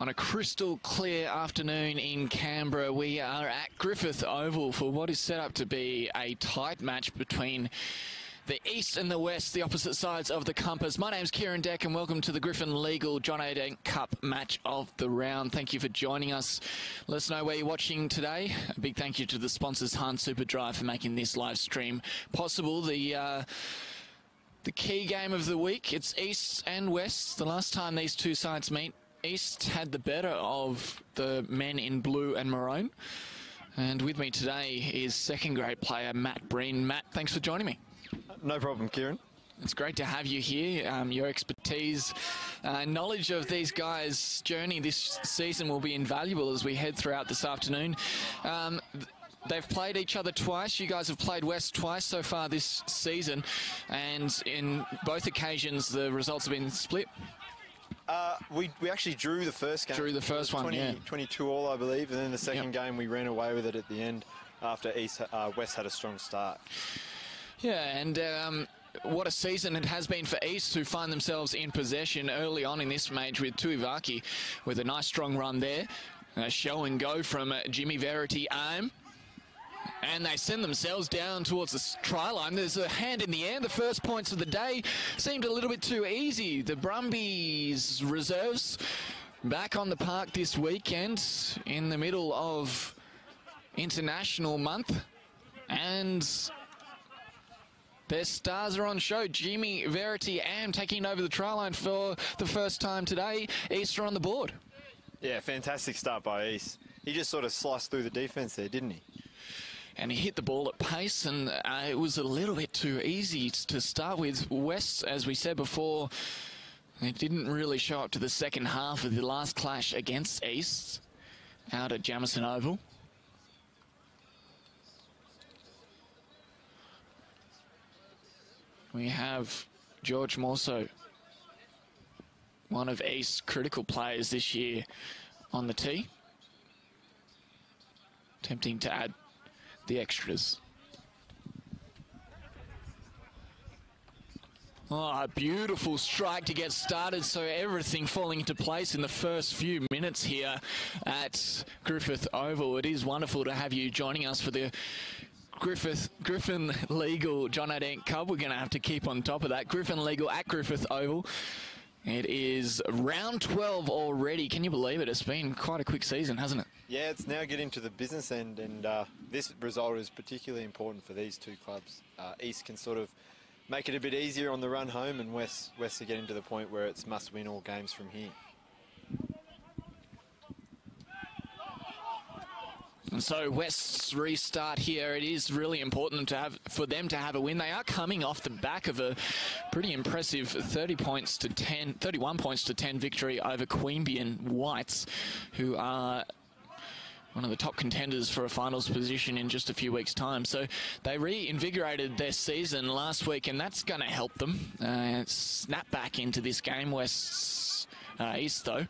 On a crystal clear afternoon in Canberra, we are at Griffith Oval for what is set up to be a tight match between the East and the West, the opposite sides of the compass. My name's Kieran Deck and welcome to the Griffin Legal John A. Dent Cup match of the round. Thank you for joining us. Let us know where you're watching today. A big thank you to the sponsors, Han Superdrive, for making this live stream possible. The key game of the week, it's East and West. The last time these two sides meet, East had the better of the men in blue and maroon. And with me today is second grade player Matt Breen. Matt, thanks for joining me. No problem, Kieran. It's great to have you here. Your expertise, knowledge of these guys' journey this season will be invaluable as we head throughout this afternoon. They've played each other twice. You guys have played West twice so far this season. And in both occasions, the results have been split. We actually drew the first game. Drew the first one, yeah. 22 all, I believe. And then the second game, we ran away with it at the end after West had a strong start. Yeah, and what a season it has been for East, who find themselves in possession early on in this match with Tuivaki with a nice strong run there. A show and go from Jimmy Verity aim. And they send themselves down towards the try line. There's a hand in the air. The first points of the day seemed a little bit too easy. The Brumbies reserves back on the park this weekend in the middle of International Month. And their stars are on show. Jimmy Verity Am taking over the try line for the first time today. East are on the board. Yeah, fantastic start by East. He just sort of sliced through the defence there, didn't he? And he hit the ball at pace, and it was a little bit too easy to start with. West, as we said before, they didn't really show up to the second half of the last clash against East out at Jamison Oval. We have George Morso, one of East's critical players this year, on the tee, attempting to add the extras. Oh, a beautiful strike to get started, so everything falling into place in the first few minutes here at Griffith Oval. It is wonderful to have you joining us for the Griffin Legal John A. Dent Cup. We're going to have to keep on top of that. Griffin Legal at Griffith Oval. It is round 12 already. Can you believe it? It's been quite a quick season, hasn't it? Yeah, it's now getting to the business end, and this result is particularly important for these two clubs. East can sort of make it a bit easier on the run home, and West are getting to the point where it's must win all games from here. And so West's restart here, it is really important for them to have a win. They are coming off the back of a pretty impressive 31 points to 10 victory over Queanbeyan Whites, who are one of the top contenders for a finals position in just a few weeks' time. So they reinvigorated their season last week, and that's going to help them snap back into this game. West's East, though,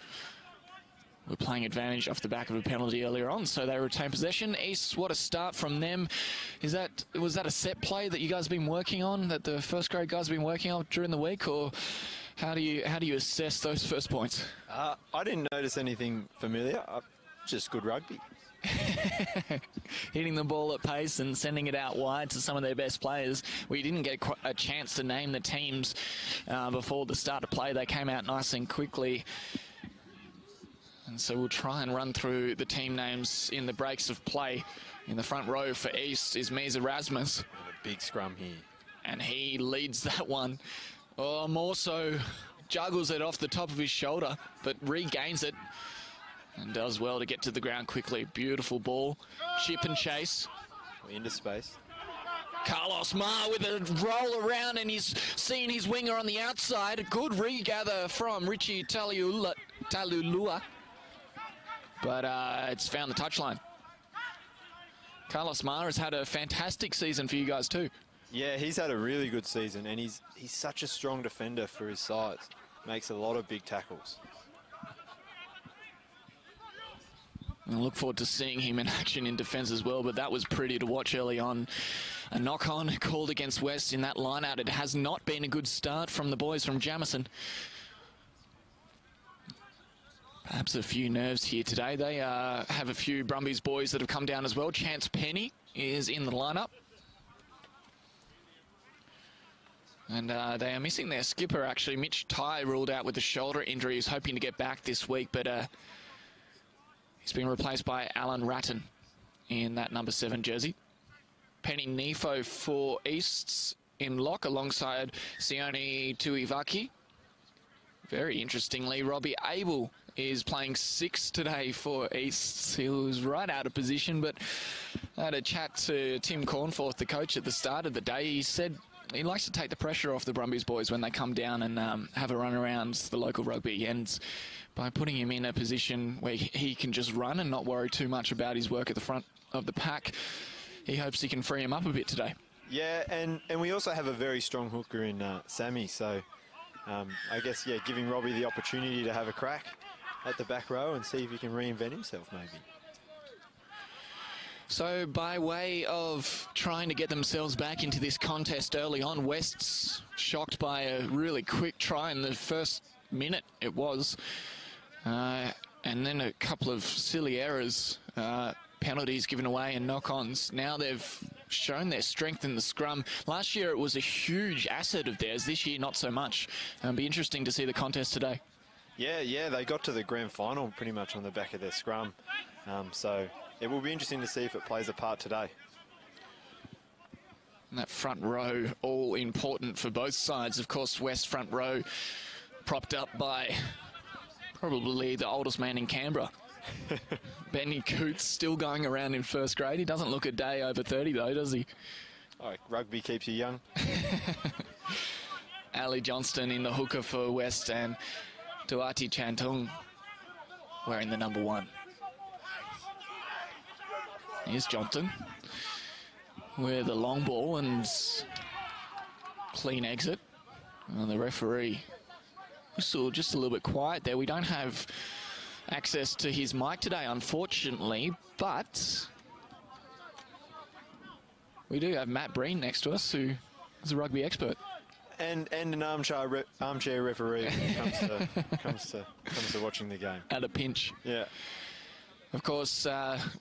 we're playing advantage off the back of a penalty earlier on, so they retain possession. East, what a start from them. Was that a set play that you guys have been working on, that the first grade guys have been working on during the week, or how do you assess those first points? I didn't notice anything familiar. Just good rugby. Hitting the ball at pace and sending it out wide to some of their best players. We didn't get a chance to name the teams before the start of play. They came out nice and quickly. And so we'll try and run through the team names in the breaks of play. In the front row for East is Mies Erasmus. A big scrum here. And he leads that one. Oh, Morso juggles it off the top of his shoulder, but regains it. And does well to get to the ground quickly. Beautiful ball. Chip and chase. Into space. Carlos Mar with a roll around, and he's seeing his winger on the outside. Good regather from Richie Talulua. But it's found the touchline. Carlos Mar has had a fantastic season for you guys too. Yeah, he's had a really good season, and he's such a strong defender for his size. Makes a lot of big tackles. I look forward to seeing him in action in defence as well, but that was pretty to watch early on. A knock-on called against West in that line-out. It has not been a good start from the boys from Jamison. Perhaps a few nerves here today. They have a few Brumbies boys that have come down as well. Chance Penny is in the lineup. And they are missing their skipper, actually. Mitch Ty ruled out with a shoulder injury. He's hoping to get back this week, but he's been replaced by Alan Ratton in that number 7 jersey. Penny Nefo for Easts in lock alongside Sione Tuivaki. Very interestingly, Robbie Abel is playing 6 today for Easts. He was right out of position, but I had a chat to Tim Cornforth, the coach, at the start of the day. He said he likes to take the pressure off the Brumbies boys when they come down and have a run around the local rugby. And by putting him in a position where he can just run and not worry too much about his work at the front of the pack, he hopes he can free him up a bit today. Yeah, and we also have a very strong hooker in Sammy, so I guess, yeah, giving Robbie the opportunity to have a crack at the back row and see if he can reinvent himself maybe. So by way of trying to get themselves back into this contest early on, West's shocked by a really quick try in the first minute it was, and then a couple of silly errors, penalties given away and knock-ons. Now they've shown their strength in the scrum. Last year it was a huge asset of theirs. This year not so much. It'll be interesting to see the contest today. Yeah, they got to the grand final pretty much on the back of their scrum. So it will be interesting to see if it plays a part today. And that front row, all important for both sides. Of course, West front row propped up by probably the oldest man in Canberra. Benny Coots still going around in first grade. He doesn't look a day over 30 though, does he? Oh, rugby keeps you young. Ali Johnston in the hooker for West, and Duarte Chantung wearing the number 1. Here's Johnston with a long ball and clean exit. And the referee whistled just a little bit quiet there. We don't have access to his mic today, unfortunately, but we do have Matt Breen next to us, who is a rugby expert. And an armchair referee when it comes to watching the game. At a pinch. Yeah. Of course,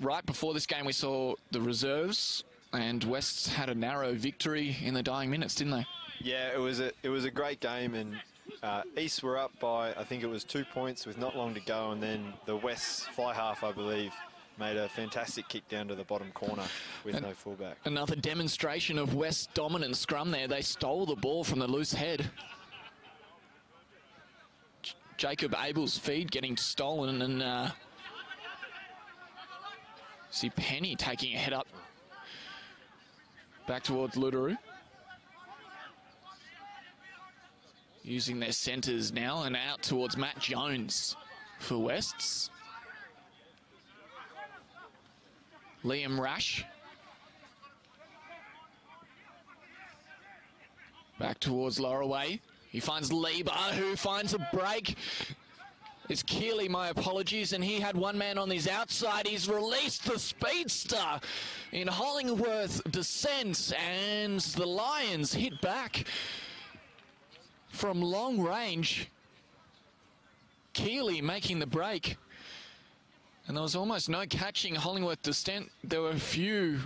right before this game we saw the reserves, and West's had a narrow victory in the dying minutes, didn't they? Yeah, it was a great game, and East were up by, I think it was 2 points with not long to go, and then the West's fly half, I believe, made a fantastic kick down to the bottom corner with no fullback. Another demonstration of West's dominant scrum there. They stole the ball from the loose head. Jacob Abel's feed getting stolen, and see Penny taking a head up back towards Ludaru. Using their centres now and out towards Matt Jones for Wests. Liam Rash. Back towards Lorraway. He finds Lieber, who finds a break. It's Keeley, my apologies, and he had one man on his outside. He's released the speedster in Hollingworth descent, and the Lions hit back from long range. Keeley making the break. And there was almost no catching Hollingworth descent. There were a few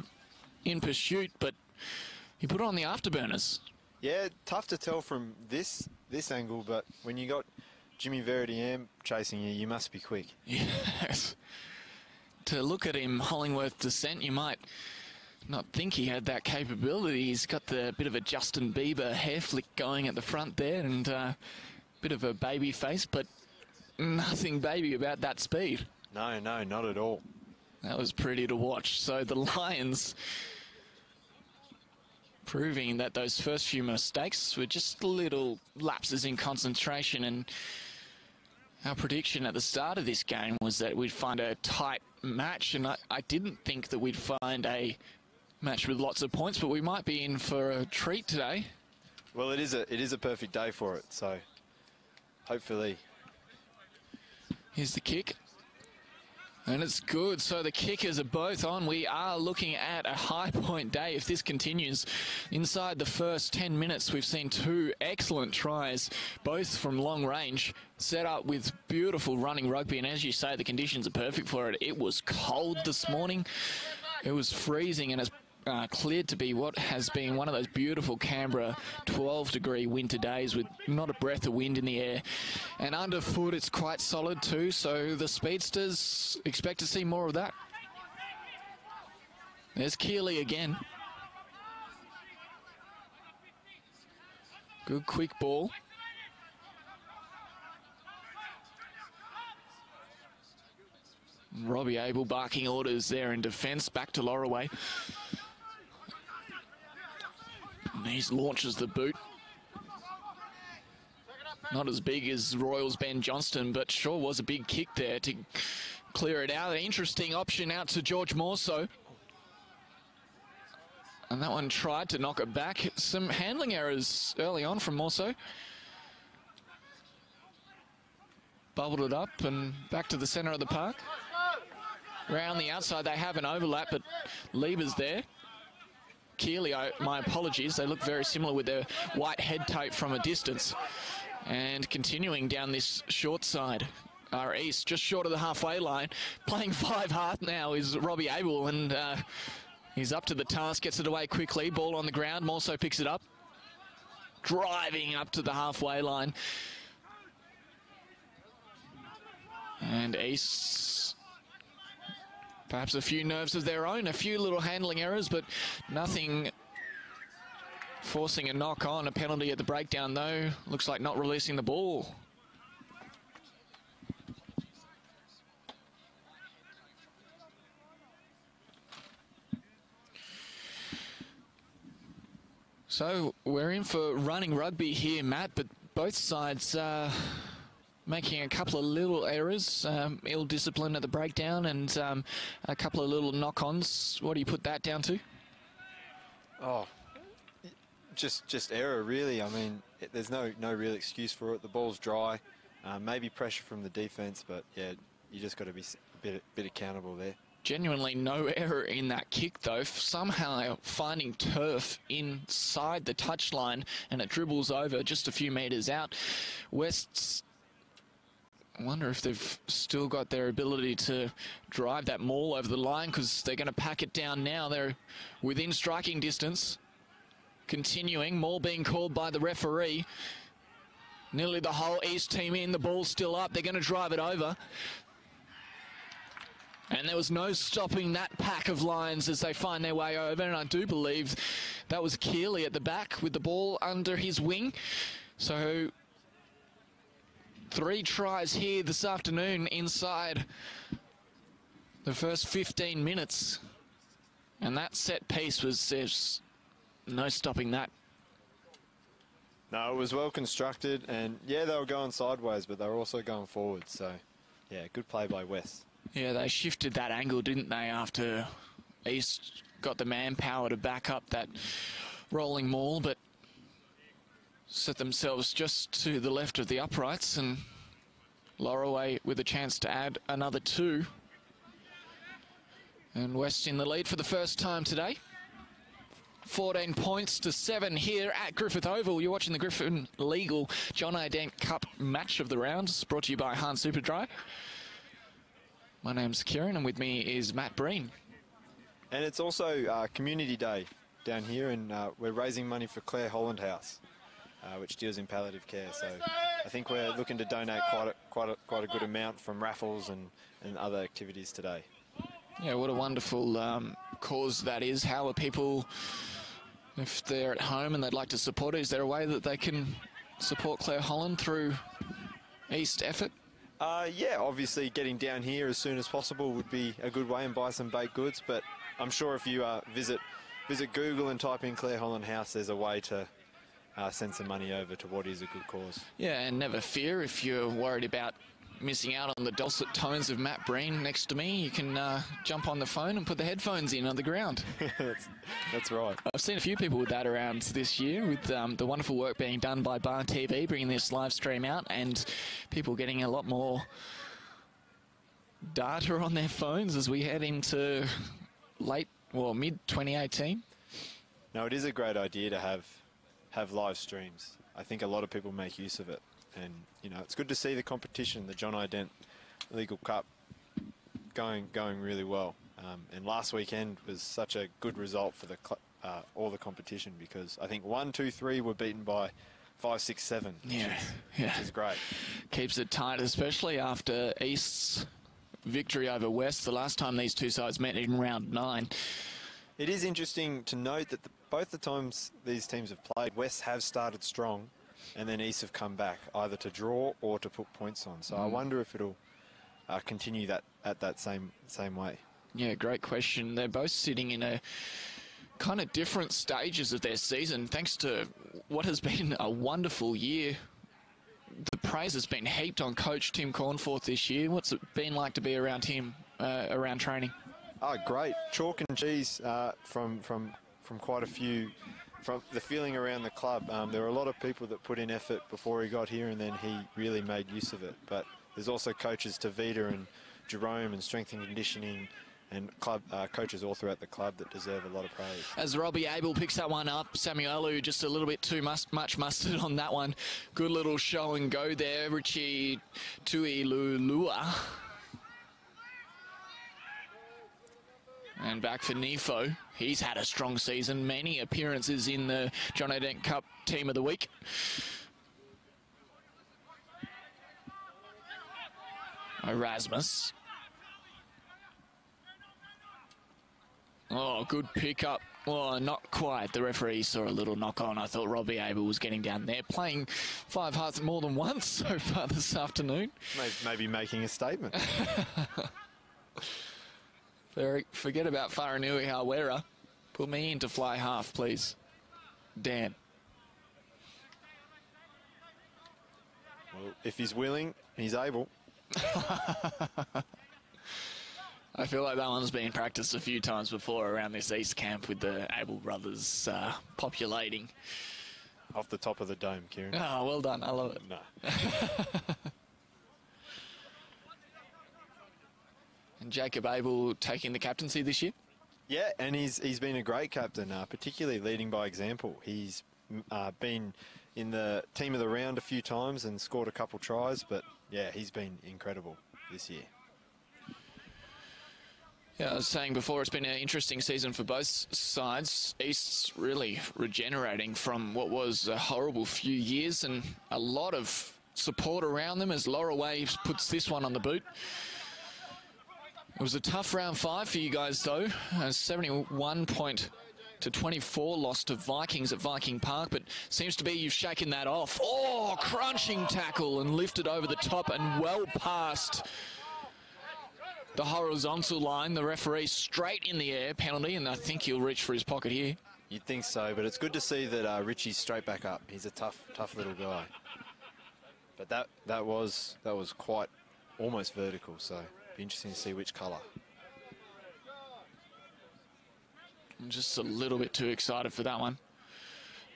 in pursuit, but he put on the afterburners. Yeah, tough to tell from this angle, but when you got Jimmy Verdiam chasing you, you must be quick. Yes. To look at him, Hollingworth descent, you might not think he had that capability. He's got the bit of a Justin Bieber hair flick going at the front there, and a bit of a baby face, but nothing baby about that speed. No, not at all. That was pretty to watch. So the Lions proving that those first few mistakes were just little lapses in concentration, and our prediction at the start of this game was that we'd find a tight match, and I didn't think that we'd find a match with lots of points, but we might be in for a treat today. Well, it is a perfect day for it, so hopefully. Here's the kick. And it's good. So the kickers are both on. We are looking at a high point day if this continues. Inside the first 10 minutes, we've seen two excellent tries, both from long range, set up with beautiful running rugby. And as you say, the conditions are perfect for it. It was cold this morning. It was freezing, and it's cleared to be what has been one of those beautiful Canberra 12-degree winter days with not a breath of wind in the air. And underfoot, it's quite solid too, so the speedsters expect to see more of that. There's Keeley again. Good quick ball. Robbie Abel barking orders there in defence. Back to Lorraway. And he launches the boot. Not as big as Royals Ben Johnston, but sure was a big kick there to clear it out. An interesting option out to George Morso. And that one tried to knock it back. Some handling errors early on from Morso. Bubbled it up and back to the centre of the park. Round the outside, they have an overlap, but Lieber's there. Keeley, my apologies, they look very similar with their white head tape from a distance. And continuing down this short side, our east, just short of the halfway line. Playing 5 now is Robbie Abel, and he's up to the task, gets it away quickly. Ball on the ground, Morso picks it up. Driving up to the halfway line. And East, perhaps a few nerves of their own, a few little handling errors, but nothing forcing a knock on. A penalty at the breakdown, though. Looks like not releasing the ball. So we're in for running rugby here, Matt, but both sides making a couple of little errors, ill discipline at the breakdown, and a couple of little knock-ons. What do you put that down to? Oh, just error, really. I mean, there's no real excuse for it. The ball's dry, maybe pressure from the defence, but yeah, you just got to be a bit accountable there. Genuinely no error in that kick, though. Somehow finding turf inside the touchline, and it dribbles over just a few metres out. West's, I wonder if they've still got their ability to drive that maul over the line, because they're going to pack it down now. They're within striking distance. Continuing, maul being called by the referee. Nearly the whole East team in, the ball's still up. They're going to drive it over. And there was no stopping that pack of Lions as they find their way over. And I do believe that was Keeley at the back with the ball under his wing. So 3 tries here this afternoon inside the first 15 minutes. And that set piece there's no stopping that. No, it was well constructed, and yeah, they were going sideways, but they were also going forward. So yeah, good play by West. Yeah, they shifted that angle, didn't they, after East got the manpower to back up that rolling maul, but set themselves just to the left of the uprights, and Lorraway with a chance to add another 2. And West in the lead for the first time today. 14 points to 7 here at Griffith Oval. You're watching the Griffin Legal John A. Dent Cup match of the round, brought to you by Hahn Superdry. My name's Kieran, and with me is Matt Breen. And it's also Community Day down here, and we're raising money for Claire Holland House, which deals in palliative care. So I think we're looking to donate quite a good amount from raffles and other activities today. Yeah, what a wonderful cause that is. How are people, if they're at home and they'd like to support it, is there a way that they can support Claire Holland through East effort? Yeah, obviously getting down here as soon as possible would be a good way, and buy some baked goods. But I'm sure if you visit Google and type in Claire Holland House, there's a way to send some money over to what is a good cause. Yeah, and never fear if you're worried about missing out on the dulcet tones of Matt Breen next to me. You can jump on the phone and put the headphones in on the ground. That's right. I've seen a few people with that around this year, with the wonderful work being done by Bar TV, bringing this live stream out, and people getting a lot more data on their phones as we head into mid-2018? No, it is a great idea to have live streams. I think a lot of people make use of it. And, you know, it's good to see the competition, the John Dent Legal Cup, going really well. And last weekend was such a good result for all the competition, because I think 1, 2, 3 were beaten by 5, 6, 7, which is great. Keeps it tight, especially after East's victory over West the last time these two sides met in round 9. It is interesting to note that both the times these teams have played, West have started strong, and then East have come back either to draw or to put points on. So I wonder if it'll continue at that same way. Yeah, great question. They're both sitting in a kind of different stages of their season, thanks to what has been a wonderful year. The praise has been heaped on Coach Tim Cornforth this year. What's it been like to be around him, around training? Oh, great. Chalk and cheese from quite a few. From the feeling around the club, there were a lot of people that put in effort before he got here, and then he really made use of it. But there's also coaches Tavita and Jerome and strength and conditioning, and club coaches all throughout the club that deserve a lot of praise. As Robbie Abel picks that one up, Samuelu just a little bit too much mustard on that one. Good little show and go there. Richie Tuilulua. And back for Nifo. He's had a strong season. Many appearances in the John Dent Cup Team of the Week. Erasmus. Oh, good pickup. Oh, not quite. The referee saw a little knock on. I thought Robbie Abel was getting down there. Playing 5 hearts more than once so far this afternoon. Maybe making a statement. Forget about Faranui Hawera. Put me into fly half, please. Dan. Well, if he's willing, he's able. I feel like that one's been practiced a few times before around this East camp with the Abel brothers populating. Off the top of the dome, Kieran. Oh, well done. I love it. No. And Jacob Abel taking the captaincy this year? Yeah, and he's been a great captain, particularly leading by example. He's been in the team of the round a few times and scored a couple tries, but yeah, he's been incredible this year. Yeah, I was saying before, it's been an interesting season for both sides. East's really regenerating from what was a horrible few years, and a lot of support around them as Laura Waves puts this one on the boot. It was a tough round 5 for you guys, though. 71-24 loss to Vikings at Viking Park, but seems to be you've shaken that off. Oh, crunching tackle and lifted over the top and well past the horizontal line. The referee straight in the air, penalty, and I think he'll reach for his pocket here. You'd think so, but it's good to see that Richie's straight back up. He's a tough little guy. But that was quite almost vertical, so be interesting to see which colour. I'm just a little bit too excited for that one.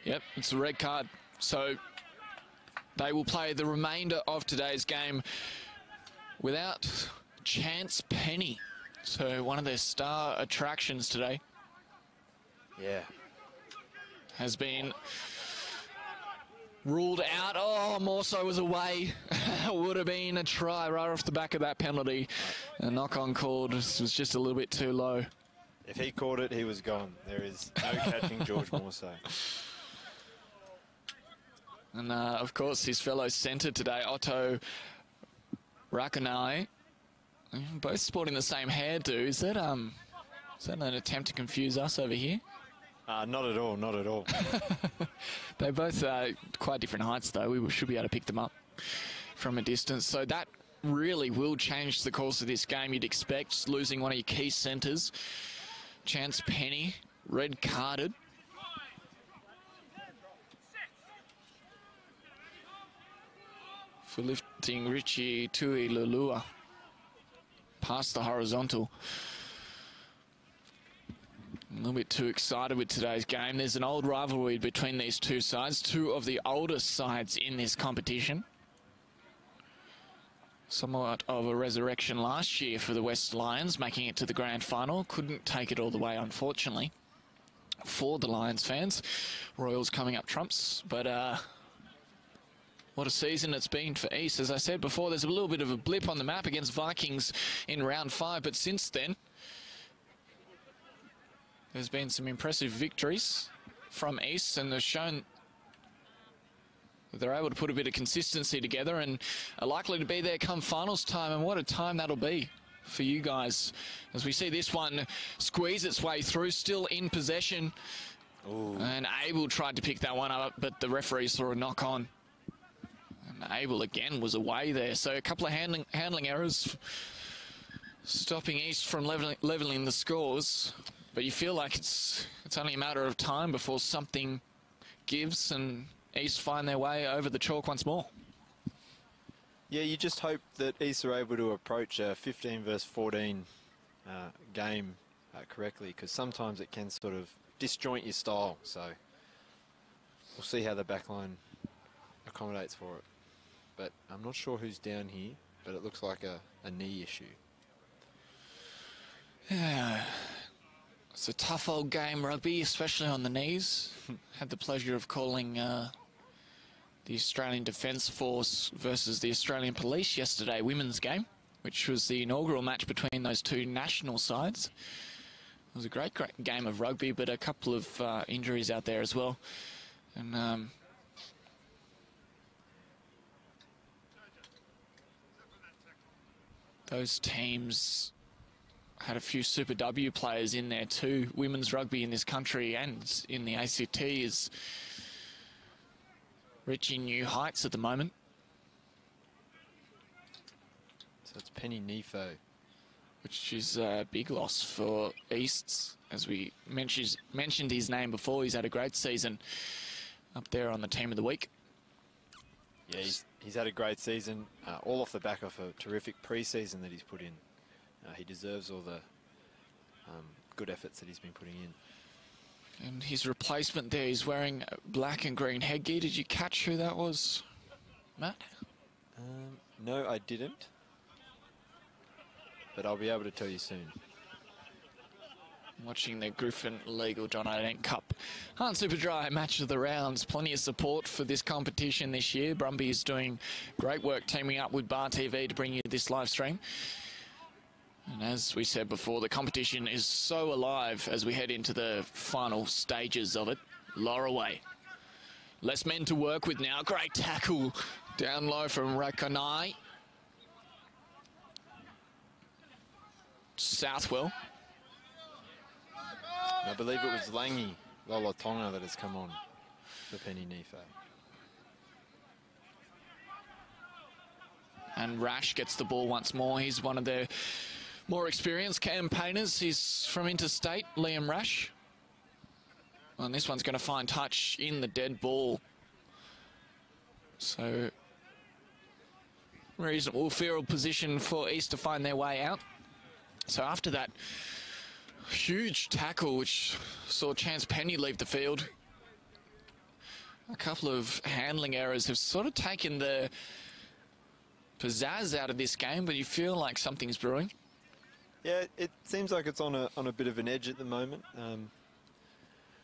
Yep, it's a red card. So they will play the remainder of today's game without Chance Penny. So one of their star attractions today. Yeah. Has been ruled out. Oh, Morso was away. Would have been a try right off the back of that penalty. A knock-on called. This was just a little bit too low. If he caught it, he was gone. There is no catching George Morso. And, of course, his fellow centre today, Otto Rakanai. Both sporting the same hairdo. Is that an attempt to confuse us over here? Not at all, not at all. They're both quite different heights, though. We should be able to pick them up from a distance. So that really will change the course of this game, you'd expect. Losing one of your key centres. Chance Penny, red carded. For lifting Richie Tuilulua past the horizontal. A little bit too excited with today's game. There's an old rivalry between these two sides, two of the oldest sides in this competition. Somewhat of a resurrection last year for the West Lions, making it to the grand final. Couldn't take it all the way, unfortunately, for the Lions fans. Royals coming up trumps, but what a season it's been for East. As I said before, there's a little bit of a blip on the map against Vikings in round 5, but since then, there's been some impressive victories from East, and they've shown that they're able to put a bit of consistency together and are likely to be there come finals time. And what a time that'll be for you guys as we see this one squeeze its way through, still in possession. Ooh. And Abel tried to pick that one up, but the referee saw a knock on. And Abel again was away there. So a couple of handling errors stopping East from leveling the scores. But you feel like it's only a matter of time before something gives and East find their way over the chalk once more. Yeah, you just hope that East are able to approach a 15 versus 14 game correctly, because sometimes it can sort of disjoint your style. So we'll see how the backline accommodates for it. But I'm not sure who's down here, but it looks like a knee issue. Yeah. It's a tough old game, rugby, especially on the knees. Had the pleasure of calling the Australian Defence Force versus the Australian Police yesterday, women's game, which was the inaugural match between those two national sides. It was a great game of rugby, but a couple of injuries out there as well. And those teams had a few Super W players in there too. Women's rugby in this country and in the ACT is reaching new heights at the moment. So it's Penny Nefo, which is a big loss for Easts. As we mentioned his name before, he's had a great season up there on the team of the week. Yeah, he's had a great season, all off the back of a terrific pre-season that he's put in. He deserves all the good efforts that he's been putting in. And his replacement there, he's wearing black and green headgear. Did you catch who that was, Matt? No, I didn't. But I'll be able to tell you soon. Watching the Griffin Legal John O'Dent Cup Hunt Super Dry match of the rounds. Plenty of support for this competition this year. Brumby is doing great work teaming up with Bar TV to bring you this live stream. And as we said before, the competition is so alive as we head into the final stages of it. Lorraway. Less men to work with now. Great tackle down low from Rakanai. Southwell. I believe it was Langi Lolotonga that has come on for Penny Nefo. And Rash gets the ball once more. He's one of their more experienced campaigners. He's from interstate, Liam Rash. And this one's going to find touch in the dead ball. So, reasonable field position for East to find their way out. So after that huge tackle, which saw Chance Penny leave the field, a couple of handling errors have sort of taken the pizzazz out of this game, but you feel like something's brewing. Yeah, it seems like it's on a bit of an edge at the moment.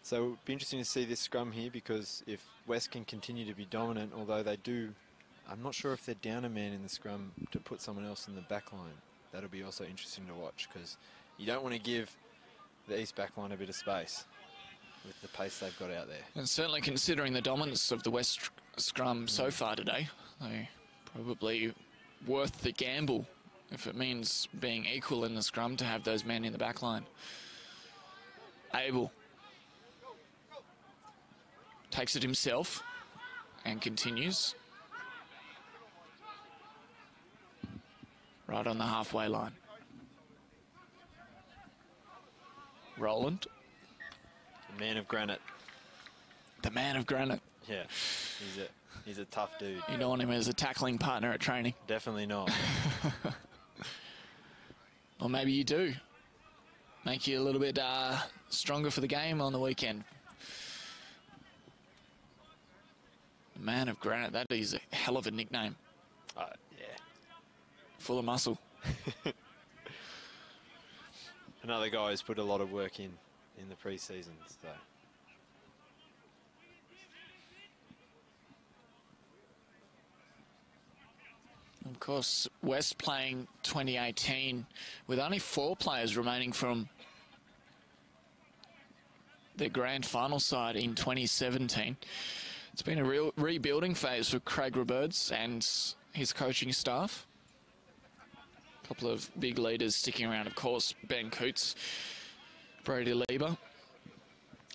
So it'll be interesting to see this scrum here, because if West can continue to be dominant, although they do, I'm not sure if they're down a man in the scrum to put someone else in the back line. That'll be also interesting to watch, because you don't want to give the East back line a bit of space with the pace they've got out there. And certainly considering the dominance of the West scrum so far today, they probably worth the gamble if it means being equal in the scrum to have those men in the back line. Abel takes it himself and continues. Right on the halfway line. Roland. The man of granite. The man of granite. Yeah, he's a tough dude. You don't want him as a tackling partner at training. Definitely not. Or maybe you do. Make you a little bit stronger for the game on the weekend. The man of granite, that is a hell of a nickname. Yeah. full of muscle. Another guy who's put a lot of work in the pre-season. So. Of course, West playing 2018 with only 4 players remaining from the grand final side in 2017. It's been a real rebuilding phase for Craig Roberts and his coaching staff. A couple of big leaders sticking around, of course, Ben Coots, Brady Lieber,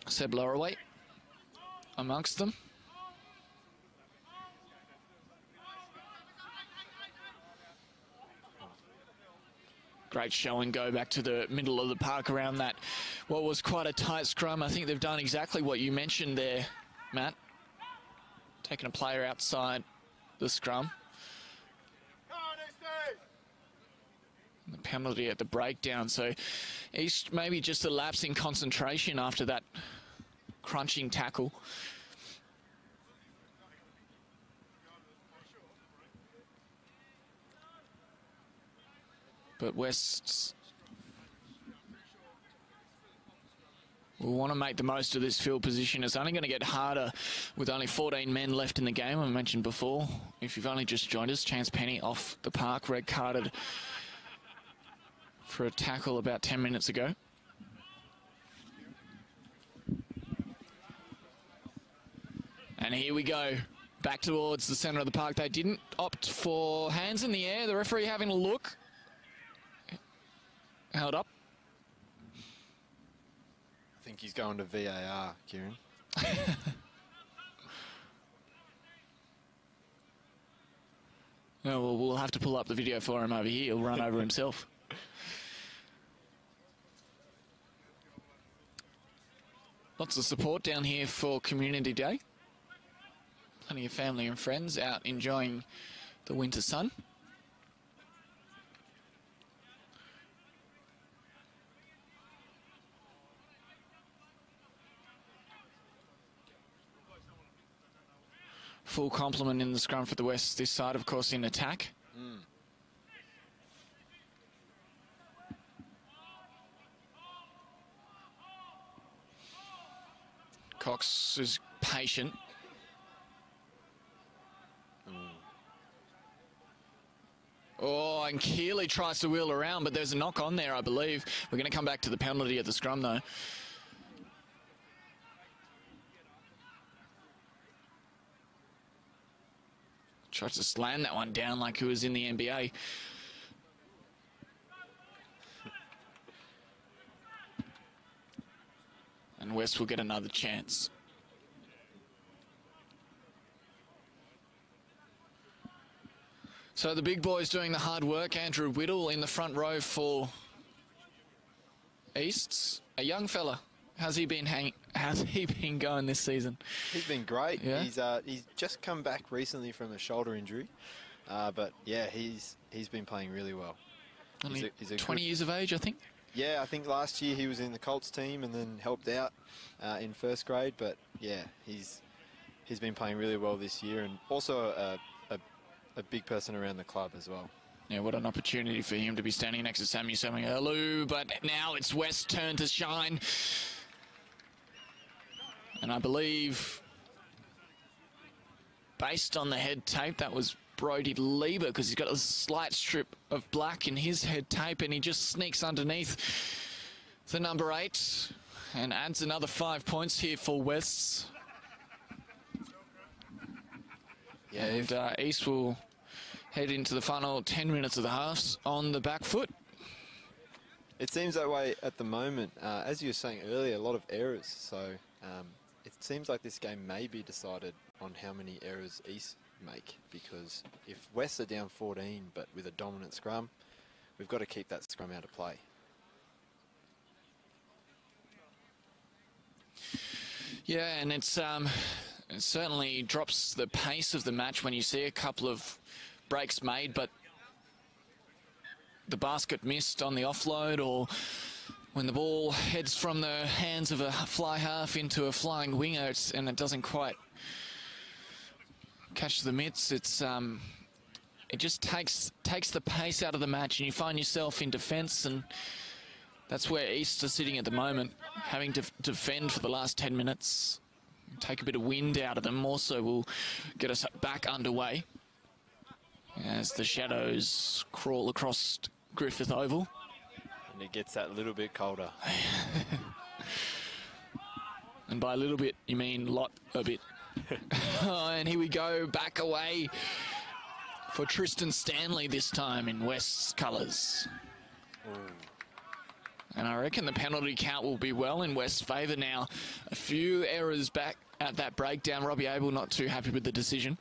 Seb Loroway amongst them. Great show and go back to the middle of the park around that, what was quite a tight scrum. I think they've done exactly what you mentioned there, Matt. Taking a player outside the scrum. The penalty at the breakdown. So East maybe just a lapse in concentration after that crunching tackle. But West will want to make the most of this field position. It's only going to get harder with only 14 men left in the game. I mentioned before, if you've only just joined us, Chance Penny off the park, red carded for a tackle about 10 minutes ago. And here we go, back towards the centre of the park. They didn't opt for hands in the air. The referee having a look. Held up. I think he's going to VAR, Kieran. No, well, we'll have to pull up the video for him over here. He'll run over himself. Lots of support down here for Community Day. Plenty of family and friends out enjoying the winter sun. Full complement in the scrum for the West this side, of course, in attack. Cox is patient. Oh, and Keeley tries to wheel around, but there's a knock on there, I believe. We're going to come back to the penalty at the scrum, though. Tried to slam that one down like he was in the NBA. And West will get another chance. So the big boys doing the hard work. Andrew Whittle in the front row for Easts. A young fella. How's he been going this season? He's been great. Yeah? He's just come back recently from a shoulder injury, but yeah, he's been playing really well. Only he's 20 years of age, I think. Yeah, I think last year he was in the Colts team and then helped out in first grade. But yeah, he's been playing really well this year, and also a big person around the club as well. Yeah, what an opportunity for him to be standing next to Sammy Samayalu, but now it's West's turn to shine. And I believe, based on the head tape, that was Brody Lieber, because he's got a slight strip of black in his head tape, and he just sneaks underneath the number 8 and adds another 5 points here for Wests. Yeah, and East will head into the final 10 minutes of the halves on the back foot. It seems that way at the moment. As you were saying earlier, a lot of errors. So it seems like this game may be decided on how many errors East make, because if West are down 14 but with a dominant scrum, we've got to keep that scrum out of play. Yeah, and it certainly drops the pace of the match when you see a couple of breaks made, but the basket missed on the offload, or when the ball heads from the hands of a fly half into a flying winger and it doesn't quite catch the mitts. It's it just takes the pace out of the match, and you find yourself in defence, and that's where East are sitting at the moment, having to defend for the last 10 minutes. Take a bit of wind out of them, also will get us back underway as the shadows crawl across Griffith Oval. And it gets that little bit colder. And by a little bit, you mean a bit. And here we go, back away for Tristan Stanley this time in West's colours. And I reckon the penalty count will be well in West's favour now. A few errors back at that breakdown. Robbie Abel not too happy with the decision.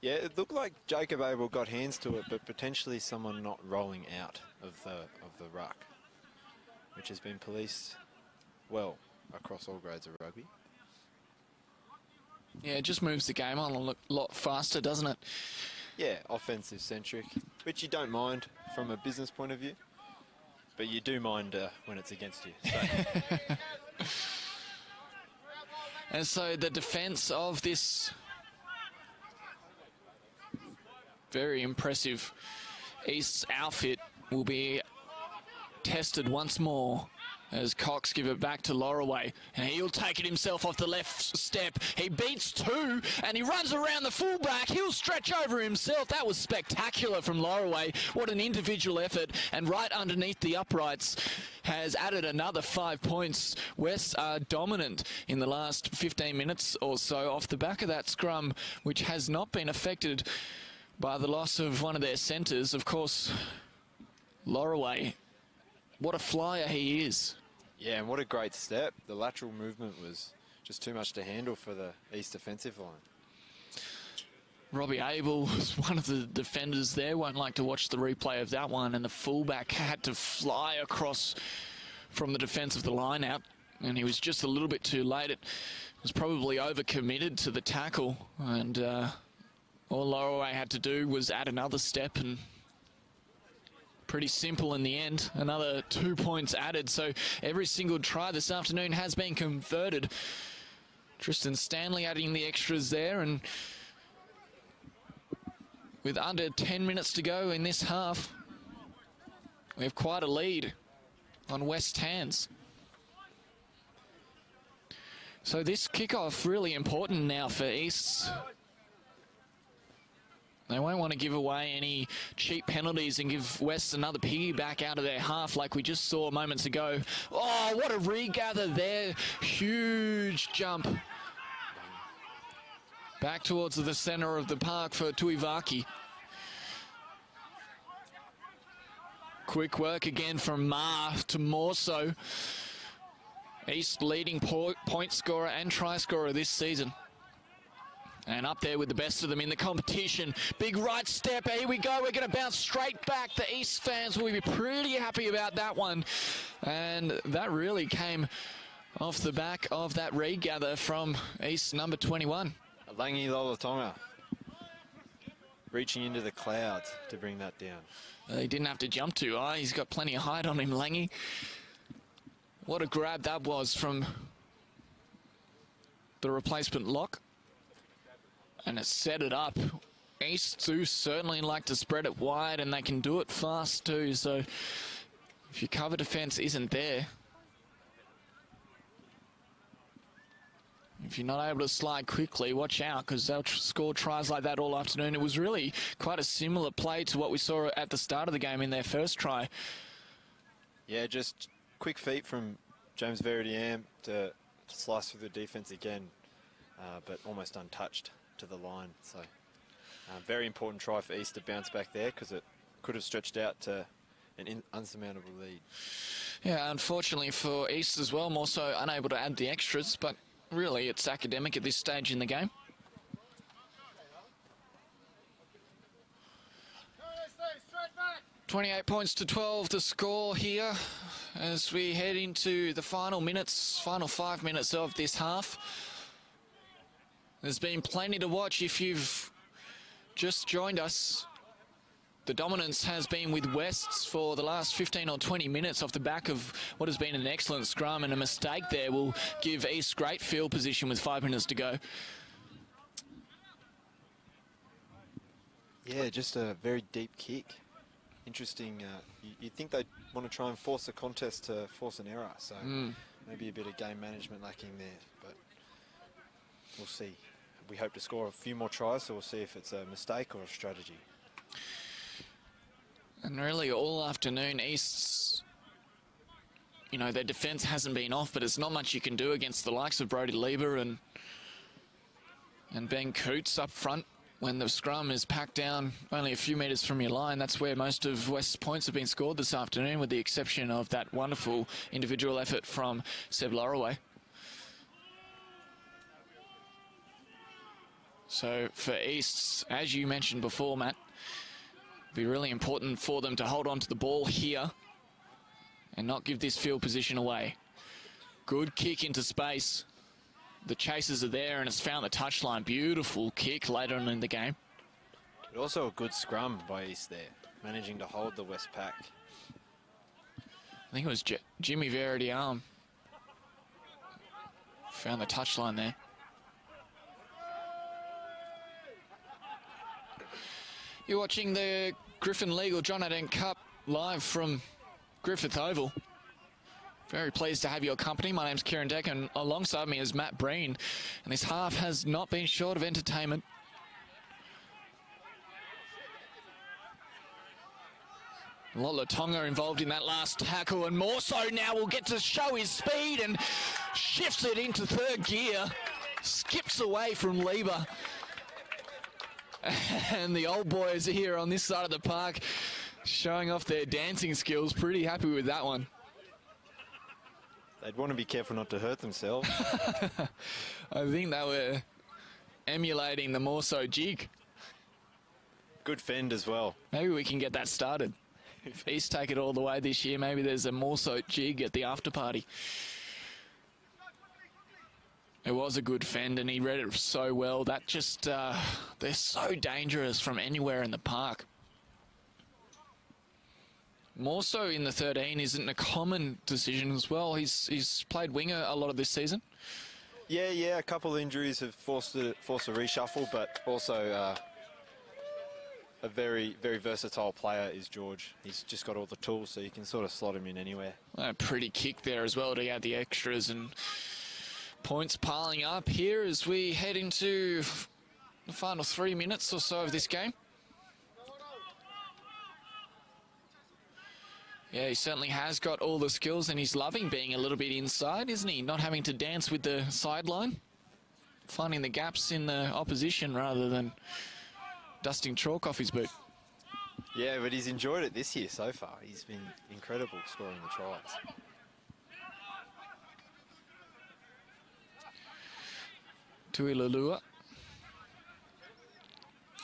Yeah, it looked like Jacob Abel got hands to it, but potentially someone not rolling out of the ruck, which has been policed well across all grades of rugby. Yeah, it just moves the game on a lot faster, doesn't it? Yeah, offensive centric, which you don't mind from a business point of view, but you do mind when it's against you. So. And so the defence of this very impressive East outfit will be tested once more as Cox give it back to Lorraway, and he'll take it himself off the left step. He beats two, and he runs around the fullback. He'll stretch over himself. That was spectacular from Lorraway. What an individual effort, and right underneath the uprights has added another 5 points. West are dominant in the last 15 minutes or so off the back of that scrum, which has not been affected by the loss of one of their centres. Of course, Lorraway, what a flyer he is. Yeah, and what a great step. The lateral movement was just too much to handle for the East defensive line. Robbie Abel was one of the defenders there. Won't like to watch the replay of that one. And the fullback had to fly across from the defence of the line out. And he was just a little bit too late. It was probably overcommitted to the tackle. And all Lorraway had to do was add another step, and pretty simple in the end. Another 2 points added. So every single try this afternoon has been converted. Tristan Stanley adding the extras there, and with under 10 minutes to go in this half, we have quite a lead on West's hands. So this kickoff really important now for East. They won't want to give away any cheap penalties and give West another piggyback out of their half like we just saw moments ago. Oh, what a regather there. Huge jump back towards the centre of the park for Tuivaki. Quick work again from Ma to Morso. East leading point scorer and try scorer this season. And up there with the best of them in the competition. Big right step. Here we go. We're going to bounce straight back. The East fans will be pretty happy about that one. And that really came off the back of that regather from East number 21. Langi Lolatonga reaching into the clouds to bring that down. He didn't have to jump too high. He's got plenty of height on him, Langi. What a grab that was from the replacement lock. And it set it up. East do certainly like to spread it wide, and they can do it fast too. So if your cover defence isn't there, if you're not able to slide quickly, watch out, because they'll score tries like that all afternoon. It was really quite a similar play to what we saw at the start of the game in their first try. Yeah, just quick feet from James Veridiam to slice through the defence again, but almost untouched to the line. So very important try for East to bounce back there, because it could have stretched out to an unsurmountable lead. Yeah, unfortunately for East as well, more so unable to add the extras, but really it's academic at this stage in the game. $28 points to 12 to score here as we head into the final 5 minutes of this half. There's been plenty to watch if you've just joined us. The dominance has been with Wests for the last 15 or 20 minutes off the back of what has been an excellent scrum, and a mistake there will give East great field position with 5 minutes to go. Yeah, just a very deep kick. Interesting. You'd think they'd want to try and force a contest to force an error. So maybe a bit of game management lacking there. But we'll see. We hope to score a few more tries, so we'll see if it's a mistake or a strategy. And really all afternoon, East's, you know, their defence hasn't been off, but it's not much you can do against the likes of Brodie Lever and Ben Coots up front. When the scrum is packed down only a few metres from your line, that's where most of West's points have been scored this afternoon, with the exception of that wonderful individual effort from Seb Lorraway. So for East, as you mentioned before, Matt, it'd be really important for them to hold on to the ball here and not give this field position away. Good kick into space. The chasers are there, and it's found the touchline. Beautiful kick later on in the game. But also a good scrum by East there, managing to hold the West pack. I think it was Jimmy Verity-Arm. Found the touchline there. You're watching the Griffin Legal John Dent Cup live from Griffith Oval. Very pleased to have your company. My name's Kieran Deck, and alongside me is Matt Breen. And this half has not been short of entertainment. Lola Tonga involved in that last tackle, and more so now will get to show his speed and shifts it into third gear. Skips away from Lieber. And the old boys are here on this side of the park showing off their dancing skills. Pretty happy with that one. They'd want to be careful not to hurt themselves. I think they were emulating the more so jig. Good fend as well. Maybe we can get that started. If East take it all the way this year, maybe there's a more so jig at the after party. It was a good fend, and he read it so well. That just, they're so dangerous from anywhere in the park. More so in the 13 isn't a common decision as well. He's played winger a lot of this season. Yeah, a couple of injuries have forced a reshuffle, but also a very, very versatile player is George. He's just got all the tools, so you can sort of slot him in anywhere. A pretty kick there as well to add the extras, and points piling up here as we head into the final 3 minutes or so of this game. Yeah, he certainly has got all the skills, and he's loving being a little bit inside, isn't he? Not having to dance with the sideline, finding the gaps in the opposition rather than dusting chalk off his boot. Yeah, but he's enjoyed it this year so far. He's been incredible scoring the tries. Tuilulua.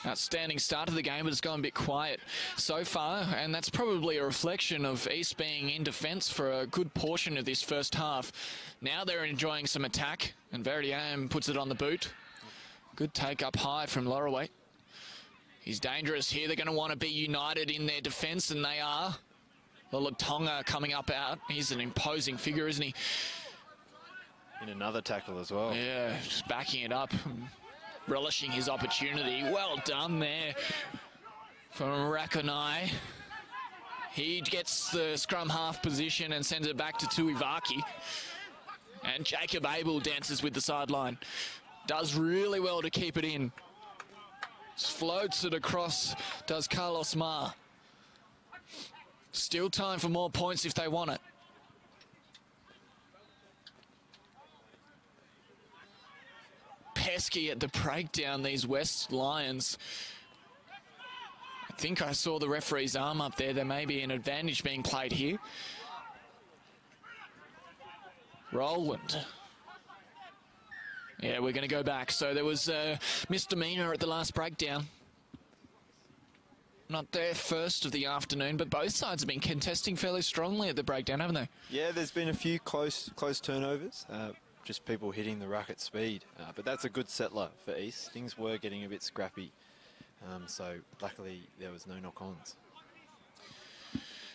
Outstanding start to the game, but it's gone a bit quiet so far, and that's probably a reflection of East being in defence for a good portion of this first half. Now they're enjoying some attack, and Verity-Arm puts it on the boot. Good take up high from Lorraway. He's dangerous here. They're going to want to be united in their defence, and they are. Lola Tonga coming up out. He's an imposing figure, isn't he? In another tackle as well. Yeah, just backing it up. Relishing his opportunity. Well done there from Rakonai. He gets the scrum half position and sends it back to Tuivaki. And Jacob Abel dances with the sideline. Does really well to keep it in. Floats it across, does Carlos Ma. Still time for more points if they want it. Pesky at the breakdown, these West Lions. I think I saw the referee's arm up there. There may be an advantage being played here. Rowland. Yeah, we're going to go back. So there was a misdemeanor at the last breakdown. Not their first of the afternoon, but both sides have been contesting fairly strongly at the breakdown, haven't they? Yeah, there's been a few close turnovers. Just people hitting the rack at speed. But that's a good settler for East. Things were getting a bit scrappy. So luckily there was no knock-ons.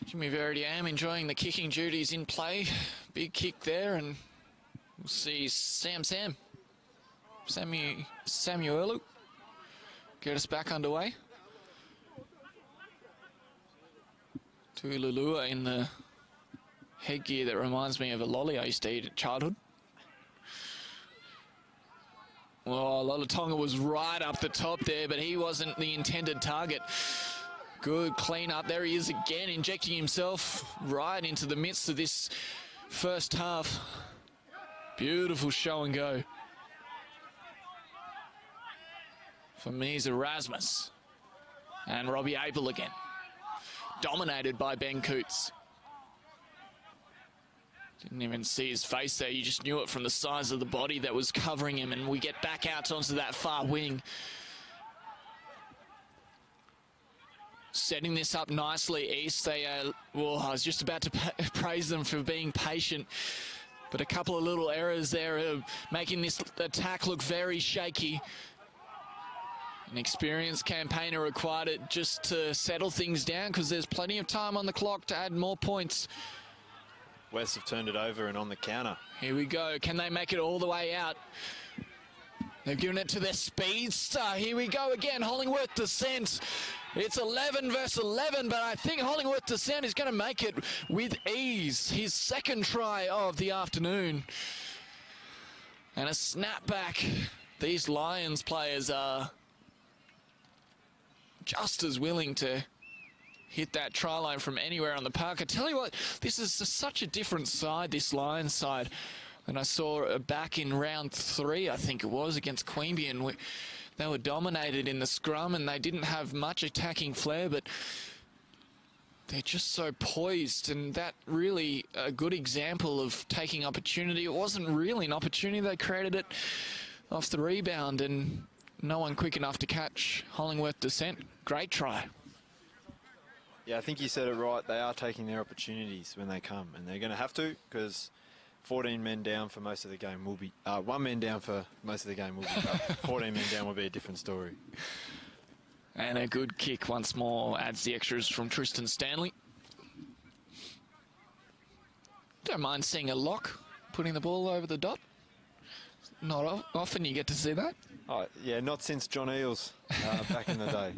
Jimmy Verity-Arm enjoying the kicking duties in play. Big kick there, and we'll see Samuelu get us back underway. Tuilulua in the headgear that reminds me of a lolly I used to eat at childhood. Well, Lolatonga was right up the top there, but he wasn't the intended target. Good clean up. There he is again, injecting himself right into the midst of this first half. Beautiful show and go for Mies Erasmus. And Robbie Abel again. Dominated by Ben Coots. Didn't even see his face there. You just knew it from the size of the body that was covering him. And we get back out onto that far wing. Setting this up nicely, East. They well, I was just about to praise them for being patient. But a couple of little errors there making this attack look very shaky. An experienced campaigner required it just to settle things down because there's plenty of time on the clock to add more points. West have turned it over and on the counter. Here we go. Can they make it all the way out? They've given it to their speedster. Here we go again. Hollingworth Descent. It's 11 versus 11, but I think Hollingworth Descent is going to make it with ease. His second try of the afternoon. And a snapback. These Lions players are just as willing to hit that try line from anywhere on the park. I tell you what, this is such a different side, this Lions side, than I saw back in round 3, I think it was, against Queanbeyan. And they were dominated in the scrum and they didn't have much attacking flair, but they're just so poised, and that really a good example of taking opportunity. It wasn't really an opportunity. They created it off the rebound and no one quick enough to catch Hollingworth Descent. Great try. Yeah, I think you said it right. They are taking their opportunities when they come, and they're going to have to because 14 men down for most of the game will be... 1 man down for most of the game will be... 14 men down will be a different story. And a good kick once more adds the extras from Tristan Stanley. Don't mind seeing a lock putting the ball over the dot. Not often you get to see that. Oh, yeah, not since John Eales back in the day.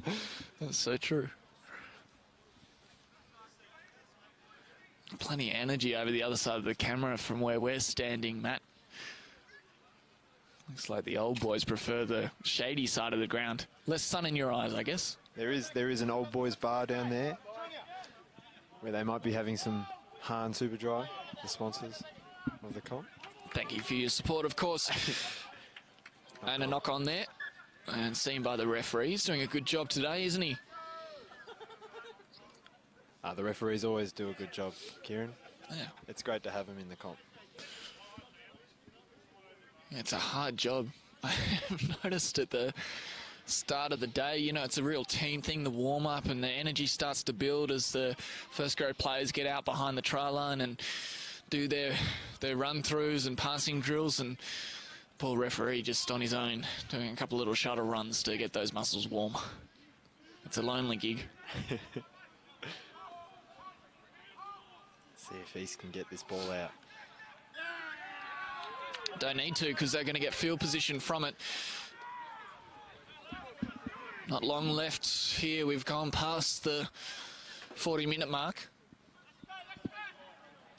That's so true. Plenty of energy over the other side of the camera from where we're standing, Matt. Looks like the old boys prefer the shady side of the ground. Less sun in your eyes, I guess. There is an old boys bar down there where they might be having some Han Superdry, the sponsors of the comp. Thank you for your support, of course. And a knock on there. And seen by the referees. Doing a good job today, isn't he? The referees always do a good job, Kieran. Yeah. It's great to have them in the comp. Yeah, it's a hard job. I've noticed at the start of the day, you know, it's a real team thing, the warm-up, and the energy starts to build as the first-grade players get out behind the try line and do their run-throughs and passing drills, and poor referee just on his own doing a couple little shuttle runs to get those muscles warm. It's a lonely gig. See if East can get this ball out. Don't need to because they're going to get field position from it. Not long left here. We've gone past the 40-minute mark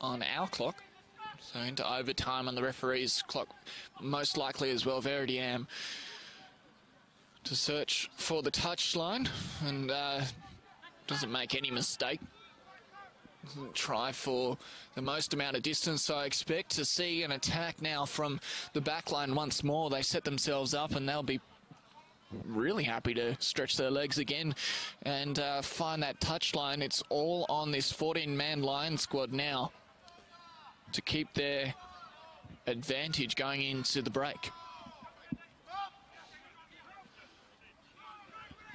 on our clock. So into overtime on the referee's clock, most likely as well. Veridiam to search for the touchline and doesn't make any mistake. Try for the most amount of distance. I expect to see an attack now from the back line once more. They set themselves up and they'll be really happy to stretch their legs again and find that touchline. It's all on this 14-man line squad now to keep their advantage going into the break.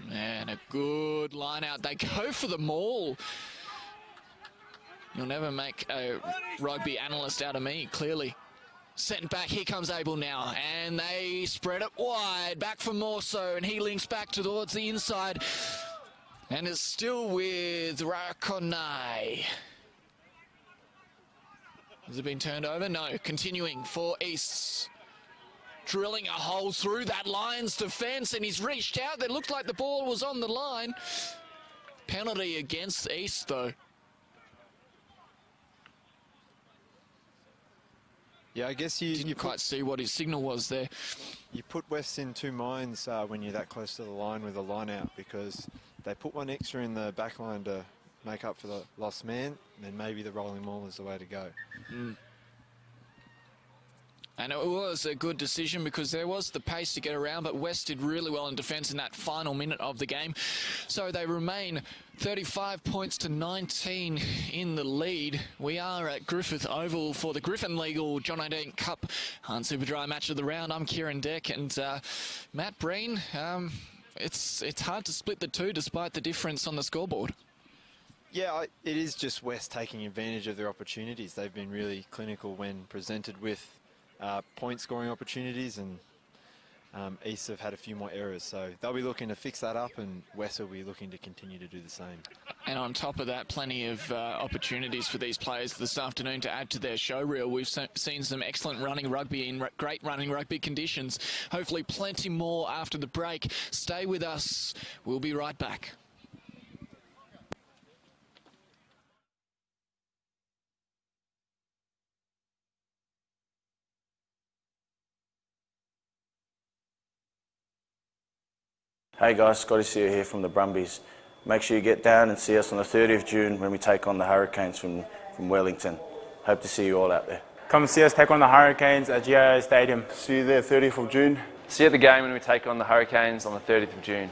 And a good line out. They go for the maul. You'll never make a rugby analyst out of me, clearly. Sent back, here comes Abel now, and they spread it wide, back for Morso, and he links back towards the inside, and is still with Rakonai. Has it been turned over? No, continuing for East. Drilling a hole through that Lions defence, and he's reached out. It looked like the ball was on the line. Penalty against East, though. Yeah, I guess Didn't you quite see what his signal was there. You put West in two minds when you're that close to the line with a line out, because they put one extra in the back line to make up for the lost man, then maybe the rolling maul is the way to go. And it was a good decision because there was the pace to get around, but West did really well in defence in that final minute of the game. So they remain 35 points to 19 in the lead. We are at Griffith Oval for the Griffin Legal John O'Dent Cup on Super Dry Match of the Round. I'm Kieran Deck, and Matt Breen, it's hard to split the two despite the difference on the scoreboard. Yeah, it is just West taking advantage of their opportunities. They've been really clinical when presented with point scoring opportunities, and East have had a few more errors, so they'll be looking to fix that up, and West will be looking to continue to do the same. And on top of that, plenty of opportunities for these players this afternoon to add to their show reel. We've seen some excellent running rugby in great running rugby conditions. Hopefully plenty more after the break. Stay with us. We'll be right back. Hey guys, Scotty Sear here from the Brumbies. Make sure you get down and see us on the 30th of June when we take on the Hurricanes from Wellington. Hope to see you all out there. Come see us take on the Hurricanes at GIO Stadium. See you there 30th of June. See you at the game when we take on the Hurricanes on the 30th of June.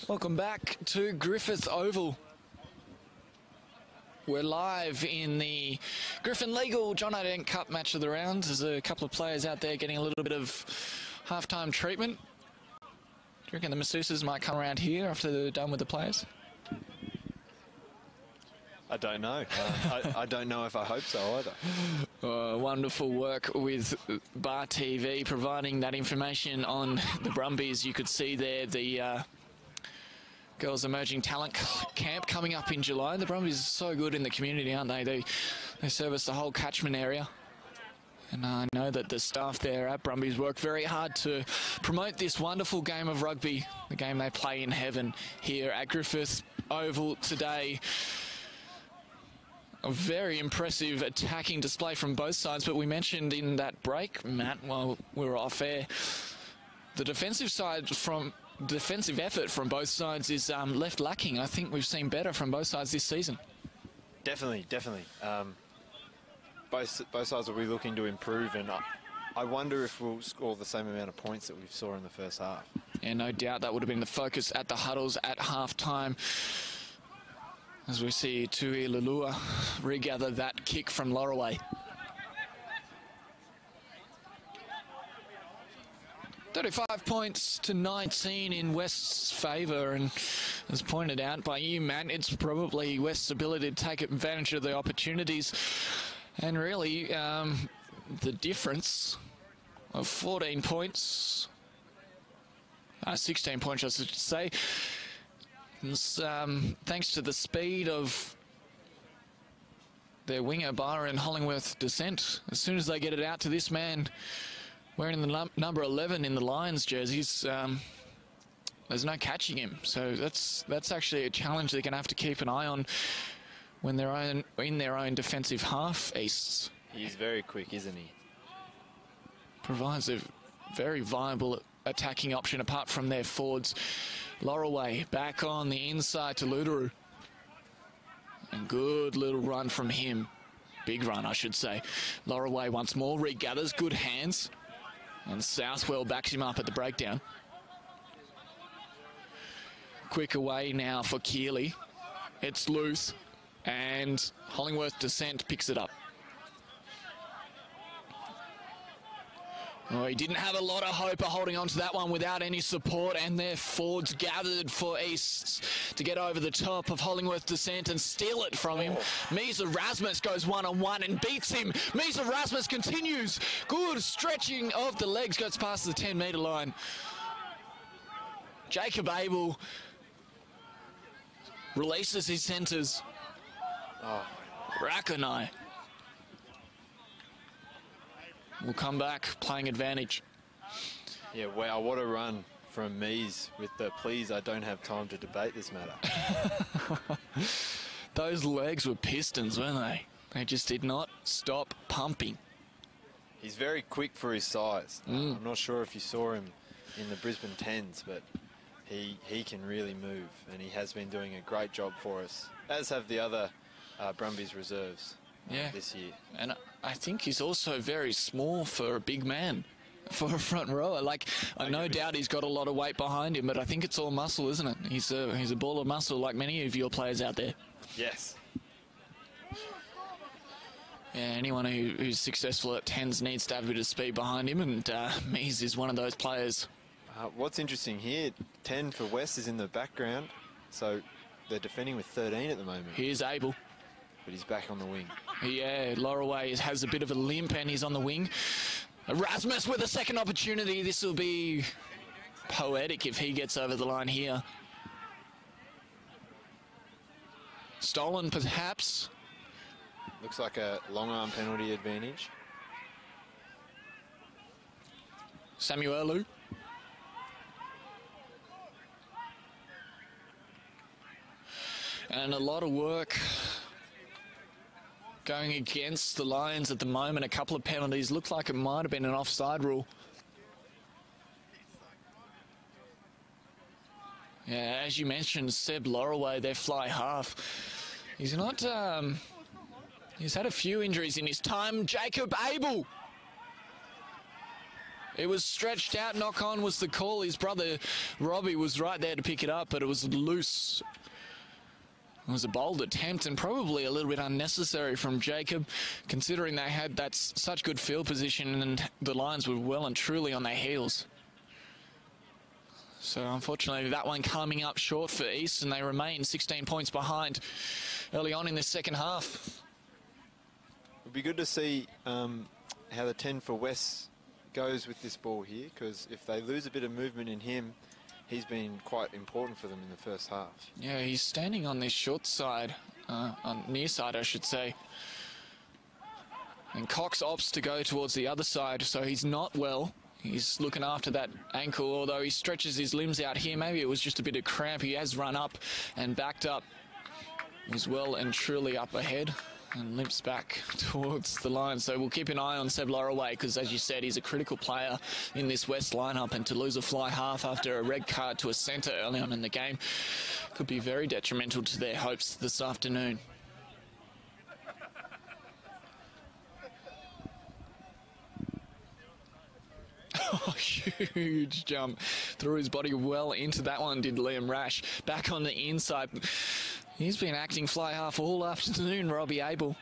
Welcome back to Griffith Oval. We're live in the Griffin Legal John O. Dent Cup match of the round. There's a couple of players out there getting a little bit of halftime treatment. Do you reckon the masseuses might come around here after they're done with the players? I don't know. I don't know if I hope so either. Wonderful work with Bar TV providing that information on the Brumbies. You could see there the Girls Emerging Talent Camp coming up in July. The Brumbies are so good in the community, aren't they? They service the whole catchment area. And I know that the staff there at Brumbies work very hard to promote this wonderful game of rugby, the game they play in heaven here at Griffith Oval today. A very impressive attacking display from both sides, but we mentioned in that break, Matt, while we were off air, the defensive effort from both sides is left lacking. I think we've seen better from both sides this season. Definitely. Both sides will be looking to improve, and I wonder if we'll score the same amount of points that we saw in the first half. Yeah, no doubt that would have been the focus at the huddles at half-time. As we see Tui Lulua regather that kick from Lorraway. 35 points to 19 in West's favour, and as pointed out by you, Matt, it's probably West's ability to take advantage of the opportunities. And really, the difference of 14 points, 16 points I should say, thanks to the speed of their winger, Byron Hollingworth Descent. As soon as they get it out to this man wearing the number 11 in the Lions jerseys, there's no catching him. So that's actually a challenge they're going to have to keep an eye on when they're in their own defensive half, Easts. He's very quick, isn't he? Provides a very viable attacking option apart from their forwards. Lorraway back on the inside to Ludaru. And good little run from him. Big run, I should say. Lorraway once more regathers, good hands. And Southwell backs him up at the breakdown. Quick away now for Keeley. It's loose. And Hollingworth Descent picks it up. Oh, he didn't have a lot of hope of holding on to that one without any support, and their forwards gathered for Easts to get over the top of Hollingworth Descent and steal it from him. Misa Rasmus goes one-on-one and beats him. Misa Rasmus continues. Good stretching of the legs, goes past the 10-metre line. Jacob Abel releases his centres. Rakanai will come back playing advantage. Yeah, wow, what a run from Mies with the please I don't have time to debate this matter. Those legs were pistons, weren't they? They just did not stop pumping. He's very quick for his size. I'm not sure if you saw him in the Brisbane 10s, but he can really move, and he has been doing a great job for us, as have the other Brumbies reserves this year. And I think he's also very small for a big man, for a front rower. Like, I no doubt he's got a lot of weight behind him, but I think it's all muscle, isn't it? He's a ball of muscle like many of your players out there. Yes. Yeah, anyone who's successful at 10s needs to have a bit of speed behind him, and Mies is one of those players. What's interesting here, 10 for West is in the background, so they're defending with 13 at the moment. Here's Abel. But he's back on the wing. Yeah, Lorraway has a bit of a limp and he's on the wing. Erasmus with a second opportunity. This will be poetic if he gets over the line here. Stolen, perhaps. Looks like a long arm penalty advantage. Samuelu. And a lot of work going against the Lions at the moment. A couple of penalties. Looks like it might have been an offside rule. Yeah, as you mentioned, Seb Lorraway, their fly half. He's not... he's had a few injuries in his time. Jacob Abel. It was stretched out. Knock on was the call. His brother Robbie was right there to pick it up, but it was loose. It was a bold attempt and probably a little bit unnecessary from Jacob, considering they had that such good field position and the Lions were well and truly on their heels. So unfortunately that one coming up short for East, and they remain 16 points behind early on in this second half. It'd be good to see how the 10 for West goes with this ball here, because if they lose a bit of movement in him, he's been quite important for them in the first half. Yeah, he's standing on this short side, on near side I should say. And Cox opts to go towards the other side, so he's not well. He's looking after that ankle, although he stretches his limbs out here. Maybe it was just a bit of cramp. He has run up and backed up. He's well and truly up ahead and limps back towards the line. So we'll keep an eye on Seb Loraway, because as you said, he's a critical player in this West lineup, and to lose a fly half after a red card to a centre early on in the game could be very detrimental to their hopes this afternoon. Oh, huge jump. Threw his body well into that one, did Liam Rash. Back on the inside. He's been acting fly half all afternoon, Robbie Abel,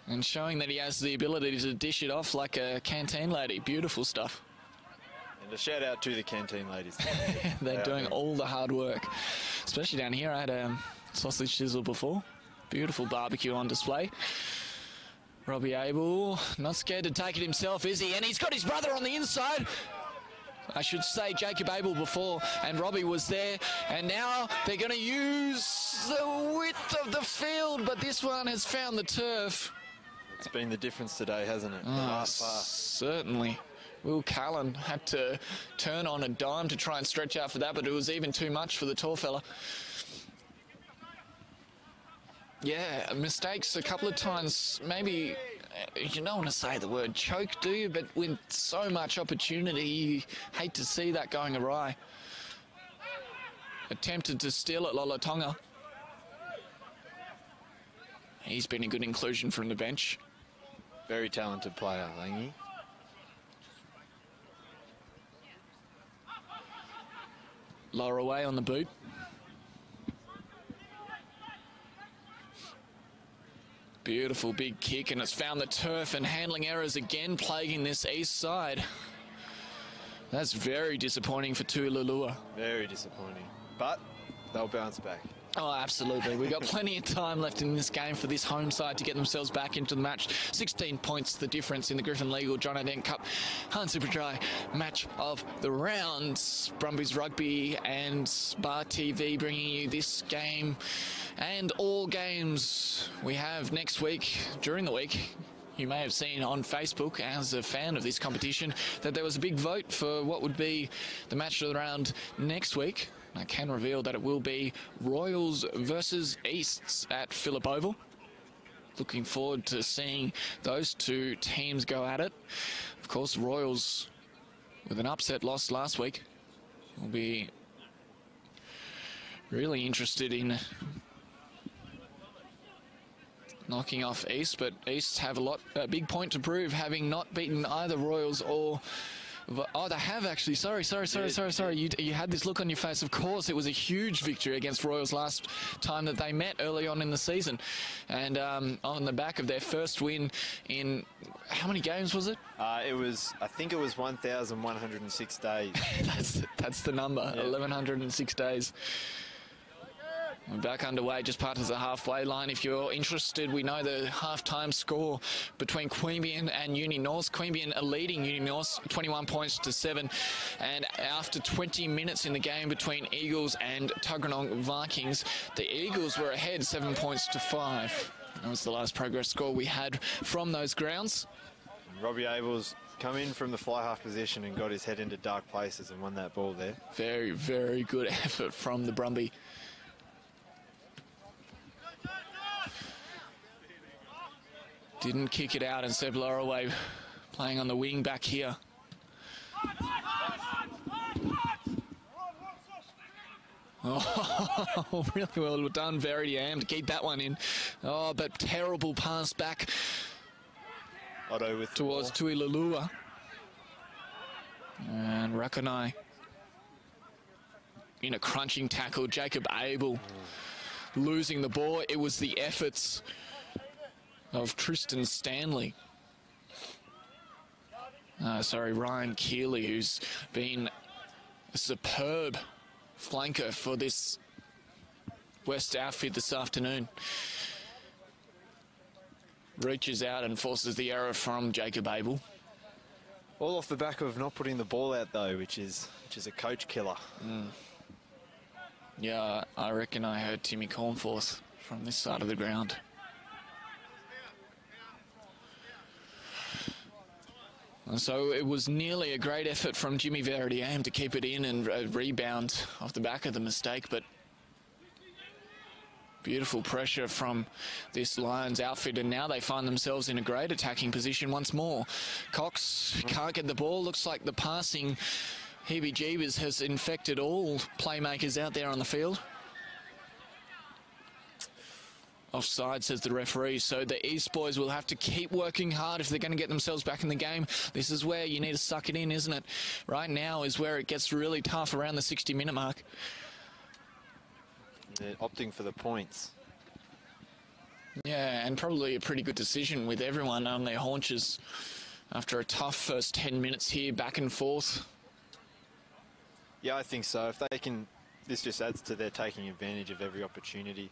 and showing that he has the ability to dish it off like a canteen lady. Beautiful stuff. And a shout out to the canteen ladies. They're doing all the hard work, especially down here. I had a sausage sizzle before. Beautiful barbecue on display. Robbie Abel, not scared to take it himself, is he? And he's got his brother on the inside. I should say Jacob Abel before, and Robbie was there. And now they're going to use the width of the field, but this one has found the turf. It's been the difference today, hasn't it? Certainly. Will Callan had to turn on a dime to try and stretch out for that, but it was even too much for the tall fella. Yeah, mistakes a couple of times. Maybe you don't want to say the word choke, do you? But with so much opportunity, you hate to see that going awry. Attempted to steal it, Lolatonga. He's been a good inclusion from the bench. Very talented player, Langy. Loraway on the boot. Beautiful big kick, and it's found the turf, and handling errors again plaguing this east side. That's very disappointing for Tuilulua. Very disappointing. But they'll bounce back. Oh, absolutely. We've got plenty of time left in this game for this home side to get themselves back into the match. 16 points the difference in the Griffin Legal John Dent Cup Hunt Super Dry match of the rounds. Brumbies Rugby and Bar TV bringing you this game and all games we have next week during the week. You may have seen on Facebook, as a fan of this competition, that there was a big vote for what would be the match of the round next week. I can reveal that it will be Royals versus Easts at Phillip Oval. Looking forward to seeing those two teams go at it. Of course, Royals, with an upset loss last week, will be really interested in knocking off East, but East have a big point to prove, having not beaten either Royals or... Oh, they have actually. Sorry. You had this look on your face. Of course, it was a huge victory against Royals last time that they met early on in the season. And on the back of their first win in... How many games was it? I think it was 1,106 days. That's the number, yeah. 1,106 days. We're back underway, just past the halfway line. If you're interested, we know the half-time score between Queanbeyan and Uni North. Queanbeyan are leading Uni North 21 points to 7. And after 20 minutes in the game between Eagles and Tuggeranong Vikings, the Eagles were ahead 7 points to 5. That was the last progress score we had from those grounds. Robbie Abel's come in from the fly half position and got his head into dark places and won that ball there. Very, very good effort from the Brumby. Didn't kick it out, and Seb Loraway playing on the wing back here. Oh, really well done, Verity Am, to keep that one in. Oh, but terrible pass back towards Tuilulua. And Rakanai in a crunching tackle. Jacob Abel losing the ball. It was the efforts of Tristan Stanley. Ryan Keeley, who's been a superb flanker for this West outfit this afternoon. Reaches out and forces the error from Jacob Abel. All off the back of not putting the ball out though, which is a coach killer. Yeah, I reckon I heard Timmy Cornforth from this side of the ground. And so it was nearly a great effort from Jimmy Verdiam to keep it in and rebound off the back of the mistake, but beautiful pressure from this Lions outfit, and now they find themselves in a great attacking position once more. Cox can't get the ball. Looks like the passing heebie-jeebers has infected all playmakers out there on the field. Offside, says the referee, so the East boys will have to keep working hard if they're going to get themselves back in the game. This is where you need to suck it in, isn't it? Right now is where it gets really tough, around the 60-minute mark. They're opting for the points. Yeah, and probably a pretty good decision with everyone on their haunches after a tough first 10 minutes here, back and forth. Yeah, I think so. If they can, this just adds to their taking advantage of every opportunity.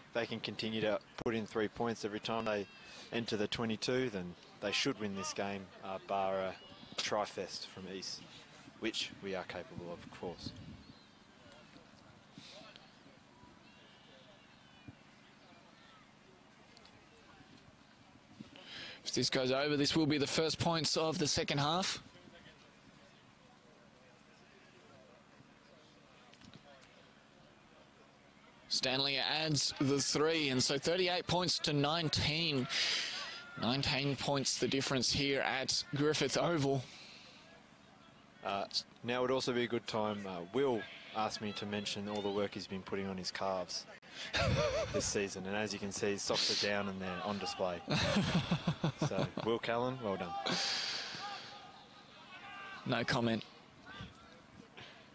If they can continue to put in 3 points every time they enter the 22, then they should win this game, bar a tri-fest from East, which we are capable of course. If this goes over, this will be the first points of the second half. Stanley adds the 3, and so 38 points to 19. 19 points the difference here at Griffith Oval. Now would also be a good time. Will asked me to mention all the work he's been putting on his calves this season, and as you can see, his socks are down and they're on display. So, Will Callan, well done. No comment.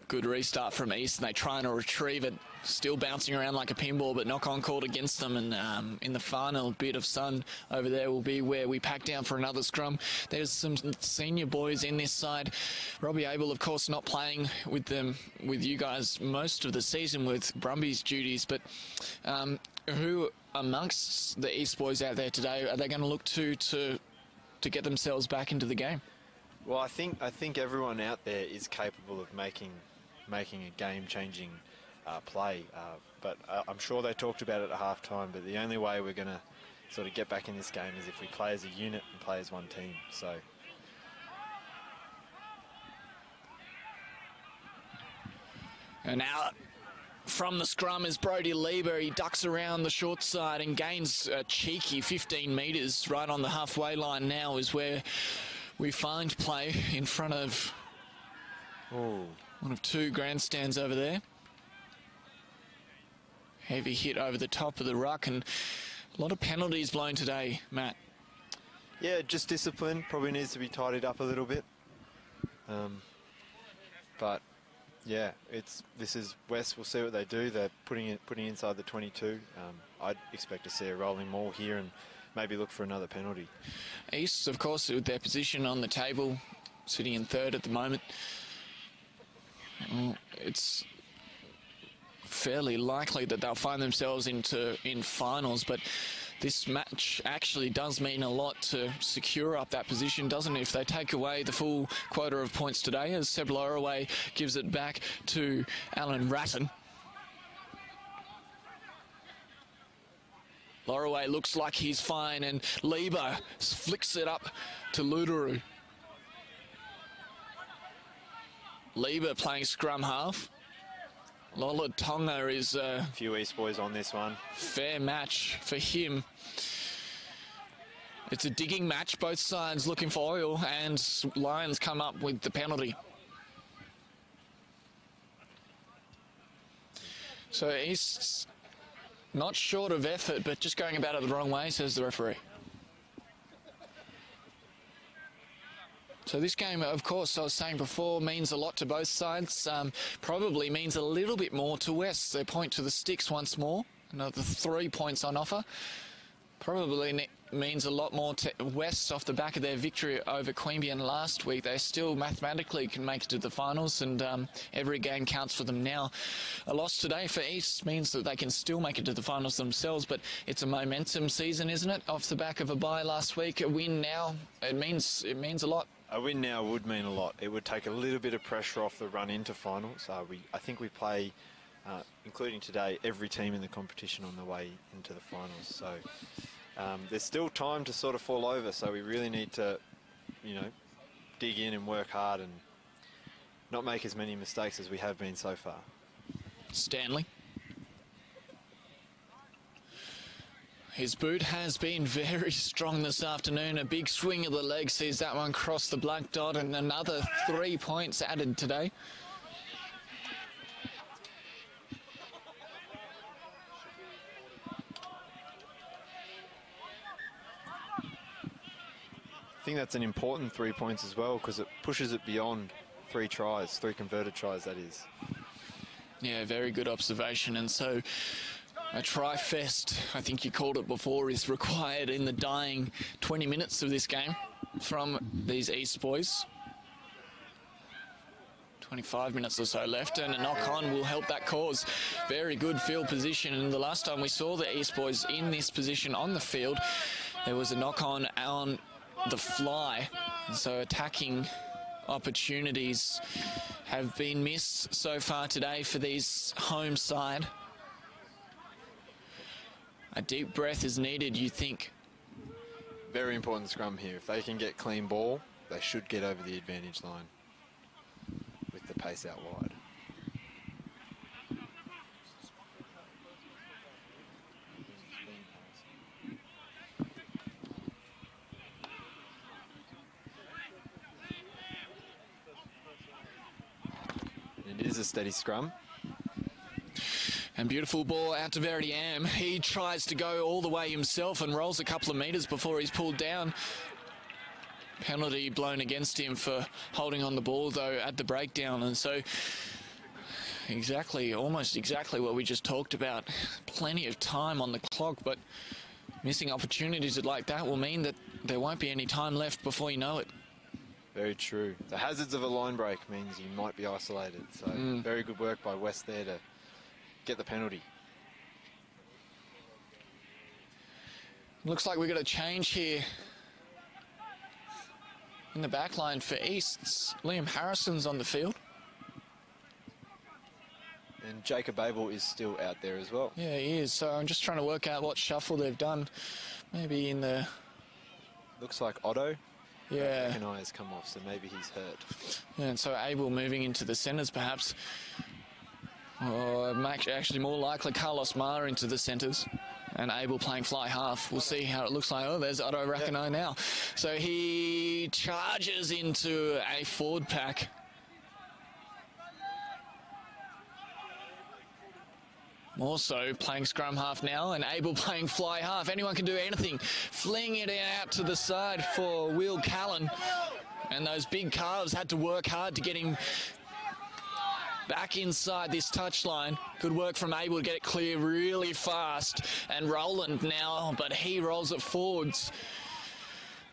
Good restart from East, and they trying to retrieve it. Still bouncing around like a pinball, but knock-on called against them. And in the final bit of sun over there will be where we pack down for another scrum. There's some senior boys in this side. Robbie Abel, of course, not playing with them, with you guys most of the season with Brumbies duties. But who amongst the East boys out there today are they going to look to get themselves back into the game? Well, I think everyone out there is capable of making a game-changing play, but I'm sure they talked about it at half-time, but the only way we're going to sort of get back in this game is if we play as a unit and play as one team. So and out from the scrum is Brody Lieber. He ducks around the short side and gains a cheeky 15 metres right on the halfway line. Now is where we find play in front of one of 2 grandstands over there. Heavy hit over the top of the ruck, and a lot of penalties blown today, Matt. yeah, just discipline probably needs to be tidied up a little bit. But yeah, this is West. We'll see what they do. They're putting inside the 22. I'd expect to see a rolling maul here and maybe look for another penalty. East, of course, with their position on the table, sitting in 3rd at the moment. It's fairly likely that they'll find themselves in finals, but this match actually does mean a lot to secure up that position, doesn't it? If they take away the full quota of points today, as Seb Loraway gives it back to Alan Ratton. Loraway looks like he's fine, and Lieber flicks it up to Ludaru. Lieber playing scrum half. Lola Tonga is a few East boys on this one. Fair match for him. It's a digging match, both sides looking for oil, and Lions come up with the penalty. So East's not short of effort, but just going about it the wrong way, says the referee. So this game, of course, I was saying before, means a lot to both sides. Probably means a little bit more to West. They point to the sticks once more. Another 3 points on offer. Probably means a lot more to West off the back of their victory over Queanbeyan last week. They still mathematically can make it to the finals, and every game counts for them now. A loss today for East means that they can still make it to the finals themselves, but it's a momentum season, isn't it? Off the back of a bye last week, a win now, it means a lot. A win now would mean a lot. It would take a little bit of pressure off the run into finals. I think we play, including today, every team in the competition on the way into the finals. So there's still time to sort of fall over. So we really need to, dig in and work hard and not make as many mistakes as we have been so far. Stanley. His boot has been very strong this afternoon. A big swing of the leg sees that one cross the black dot, and another 3 points added today. I think that's an important 3 points as well, because it pushes it beyond 3 tries, 3 converted tries, that is. Yeah, very good observation. And so a try-fest, I think you called it before, is required in the dying 20 minutes of this game from these East boys. 25 minutes or so left, and a knock-on will help that cause. Very good field position, and the last time we saw the East boys in this position on the field, there was a knock-on on the fly. So attacking opportunities have been missed so far today for these home side. A deep breath is needed, you think. Very important scrum here. If they can get clean ball, they should get over the advantage line with the pace out wide. It is a steady scrum. And beautiful ball out to Verity Am. He tries to go all the way himself and rolls a couple of metres before he's pulled down. Penalty blown against him for holding on the ball, though, at the breakdown. And so almost exactly what we just talked about. Plenty of time on the clock, but missing opportunities like that will mean that there won't be any time left before you know it. Very true. The hazards of a line break means you might be isolated. So very good work by West there to get the penalty. Looks like we've got a change here in the back line for Easts. Liam Harrison's on the field. And Jacob Abel is still out there as well. Yeah, he is. So I'm just trying to work out what shuffle they've done. Maybe in the... Looks like Otto. Yeah. An eye has come off, so maybe he's hurt. Yeah, and so Abel moving into the centres perhaps. Or actually more likely Carlos Maher into the centres. And Abel playing fly half. We'll see how it looks like. Oh, there's Otto Rakano now. So he charges into a forward pack. More so playing scrum half now, and Abel playing fly half. Anyone can do anything. Fling it out to the side for Will Callan. And those big calves had to work hard to get him back inside this touchline. Good work from Abel to get it clear really fast. And Roland now, but he rolls it forwards.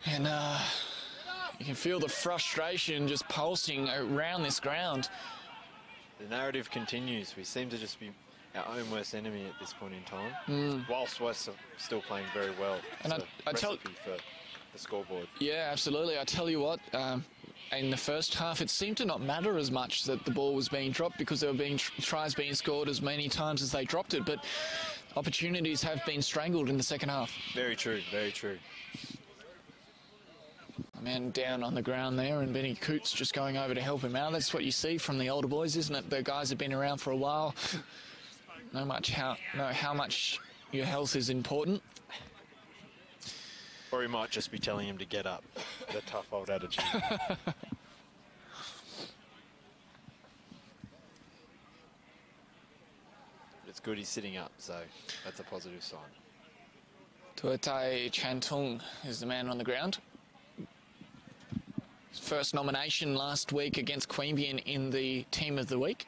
And you can feel the frustration just pulsing around this ground. The narrative continues. We seem to just be our own worst enemy at this point in time, whilst West are still playing very well. And I tell recipe for the scoreboard. Yeah, absolutely. I tell you what, in the first half, it seemed to not matter as much that the ball was being dropped because there were being tries being scored as many times as they dropped it, but opportunities have been strangled in the second half. Very true, very true. A man down on the ground there, and Benny Coots just going over to help him out. That's what you see from the older boys, isn't it? The guys have been around for a while. Know how much your health is important. Or he might just be telling him to get up. The tough old attitude. It's good he's sitting up, so that's a positive sign. Tuatai Chantung is the man on the ground. His first nomination last week against Queanbeyan in the Team of the Week,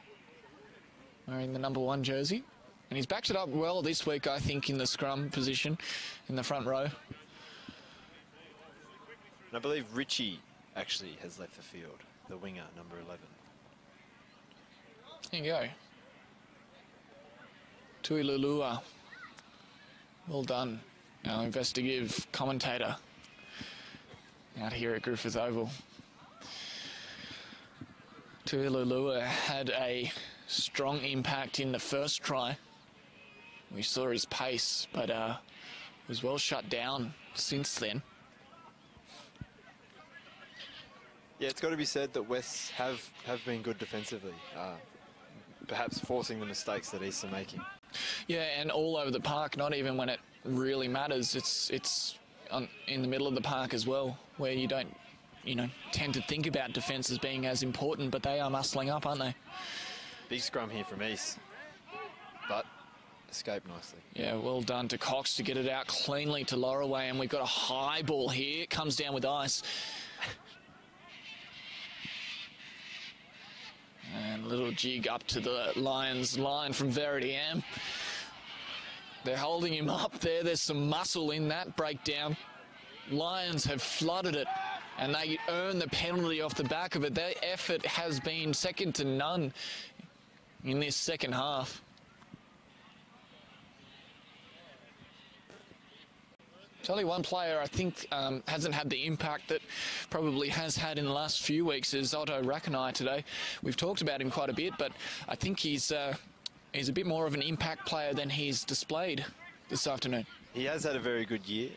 wearing the number 1 jersey. And he's backed it up well this week, I think, in the scrum position in the front row. And I believe Richie actually has left the field, the winger, number 11. There you go. Tuilulua. Well done, our investigative commentator out here at Griffith Oval. Tuilulua had a strong impact in the first try. We saw his pace, but was well shut down since then. Yeah, it's got to be said that Wests have been good defensively, perhaps forcing the mistakes that East are making. Yeah, and all over the park, not even when it really matters. It's in the middle of the park as well, where you don't, tend to think about defence as being as important, but they are muscling up, aren't they? Big scrum here from East, but escaped nicely. Yeah, well done to Cox to get it out cleanly to Lorelei, and we've got a high ball here. It comes down with ice. And a little jig up to the Lions line from Verity M. They're holding him up there. There's some muscle in that breakdown. Lions have flooded it, and they earn the penalty off the back of it. Their effort has been second to none in this second half. It's only one player I think hasn't had the impact that probably has had in the last few weeks is Otto Rakanai today. We've talked about him quite a bit, but I think he's a bit more of an impact player than he's displayed this afternoon. He has had a very good year,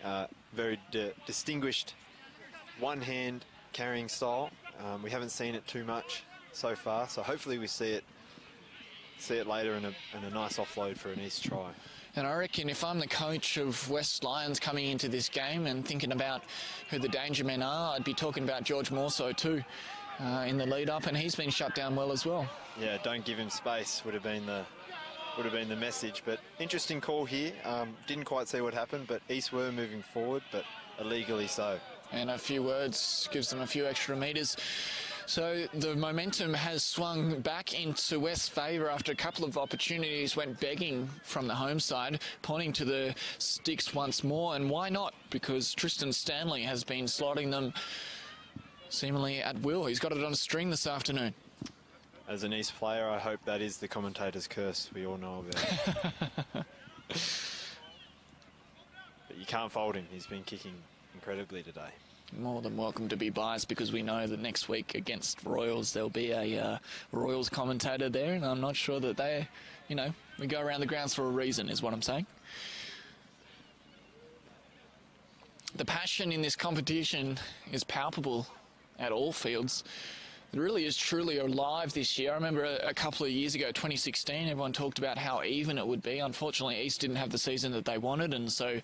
very distinguished one-hand carrying style. We haven't seen it too much so far, so hopefully we see it later in a nice offload for an East try. And I reckon if I'm the coach of West Lions coming into this game and thinking about who the danger men are, I'd be talking about George Morso too in the lead up, and he's been shut down well as well. Yeah, don't give him space would have been the message. But interesting call here. Didn't quite see what happened, but East were moving forward, but illegally so. And a few words gives them a few extra metres. So the momentum has swung back into West's favour after a couple of opportunities went begging from the home side, pointing to the sticks once more. And why not? Because Tristan Stanley has been slotting them seemingly at will. He's got it on a string this afternoon. As an East player, I hope that is the commentator's curse we all know about. But you can't fault him. He's been kicking incredibly today. More than welcome to be biased, because we know that next week against Royals there'll be a Royals commentator there, and I'm not sure that they, we go around the grounds for a reason, is what I'm saying. The passion in this competition is palpable at all fields. It really is truly alive this year. I remember a couple of years ago, 2016, everyone talked about how even it would be. Unfortunately, East didn't have the season that they wanted, and so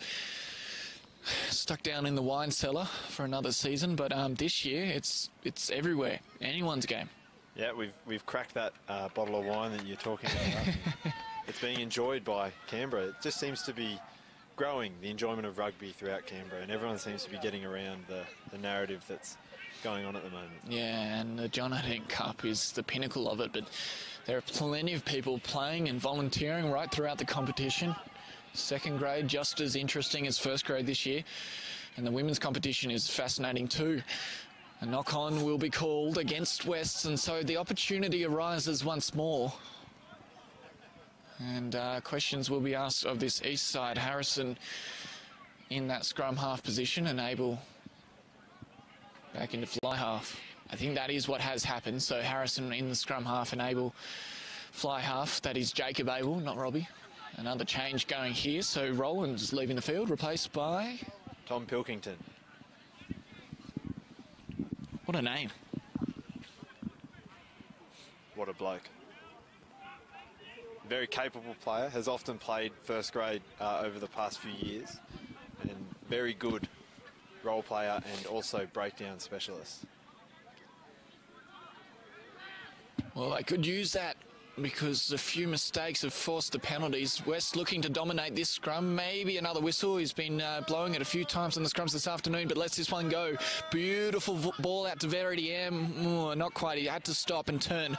stuck down in the wine cellar for another season. But this year, it's everywhere. Anyone's game. Yeah, we've cracked that bottle of wine that you're talking about. It's being enjoyed by Canberra. It just seems to be growing, the enjoyment of rugby throughout Canberra, and everyone seems to be getting around the narrative that's going on at the moment. Yeah, and the John Dent Cup is the pinnacle of it, but there are plenty of people playing and volunteering right throughout the competition. Second grade just as interesting as first grade this year, and the women's competition is fascinating too. A knock-on will be called against Wests, and so the opportunity arises once more. And questions will be asked of this east side. Harrison in that scrum half position, and Abel back into fly half. I think that is what has happened. So Harrison in the scrum half and Abel fly half. That is Jacob Abel, not Robbie. Another change going here. So Roland's leaving the field, replaced by Tom Pilkington. What a name. What a bloke. Very capable player, has often played first grade over the past few years, and very good role player and also breakdown specialist. Well, they could use that because a few mistakes have forced the penalties. West looking to dominate this scrum. Maybe another whistle. He's been blowing it a few times in the scrums this afternoon, but lets this one go. Beautiful ball out to Verity M. Oh, not quite. He had to stop and turn.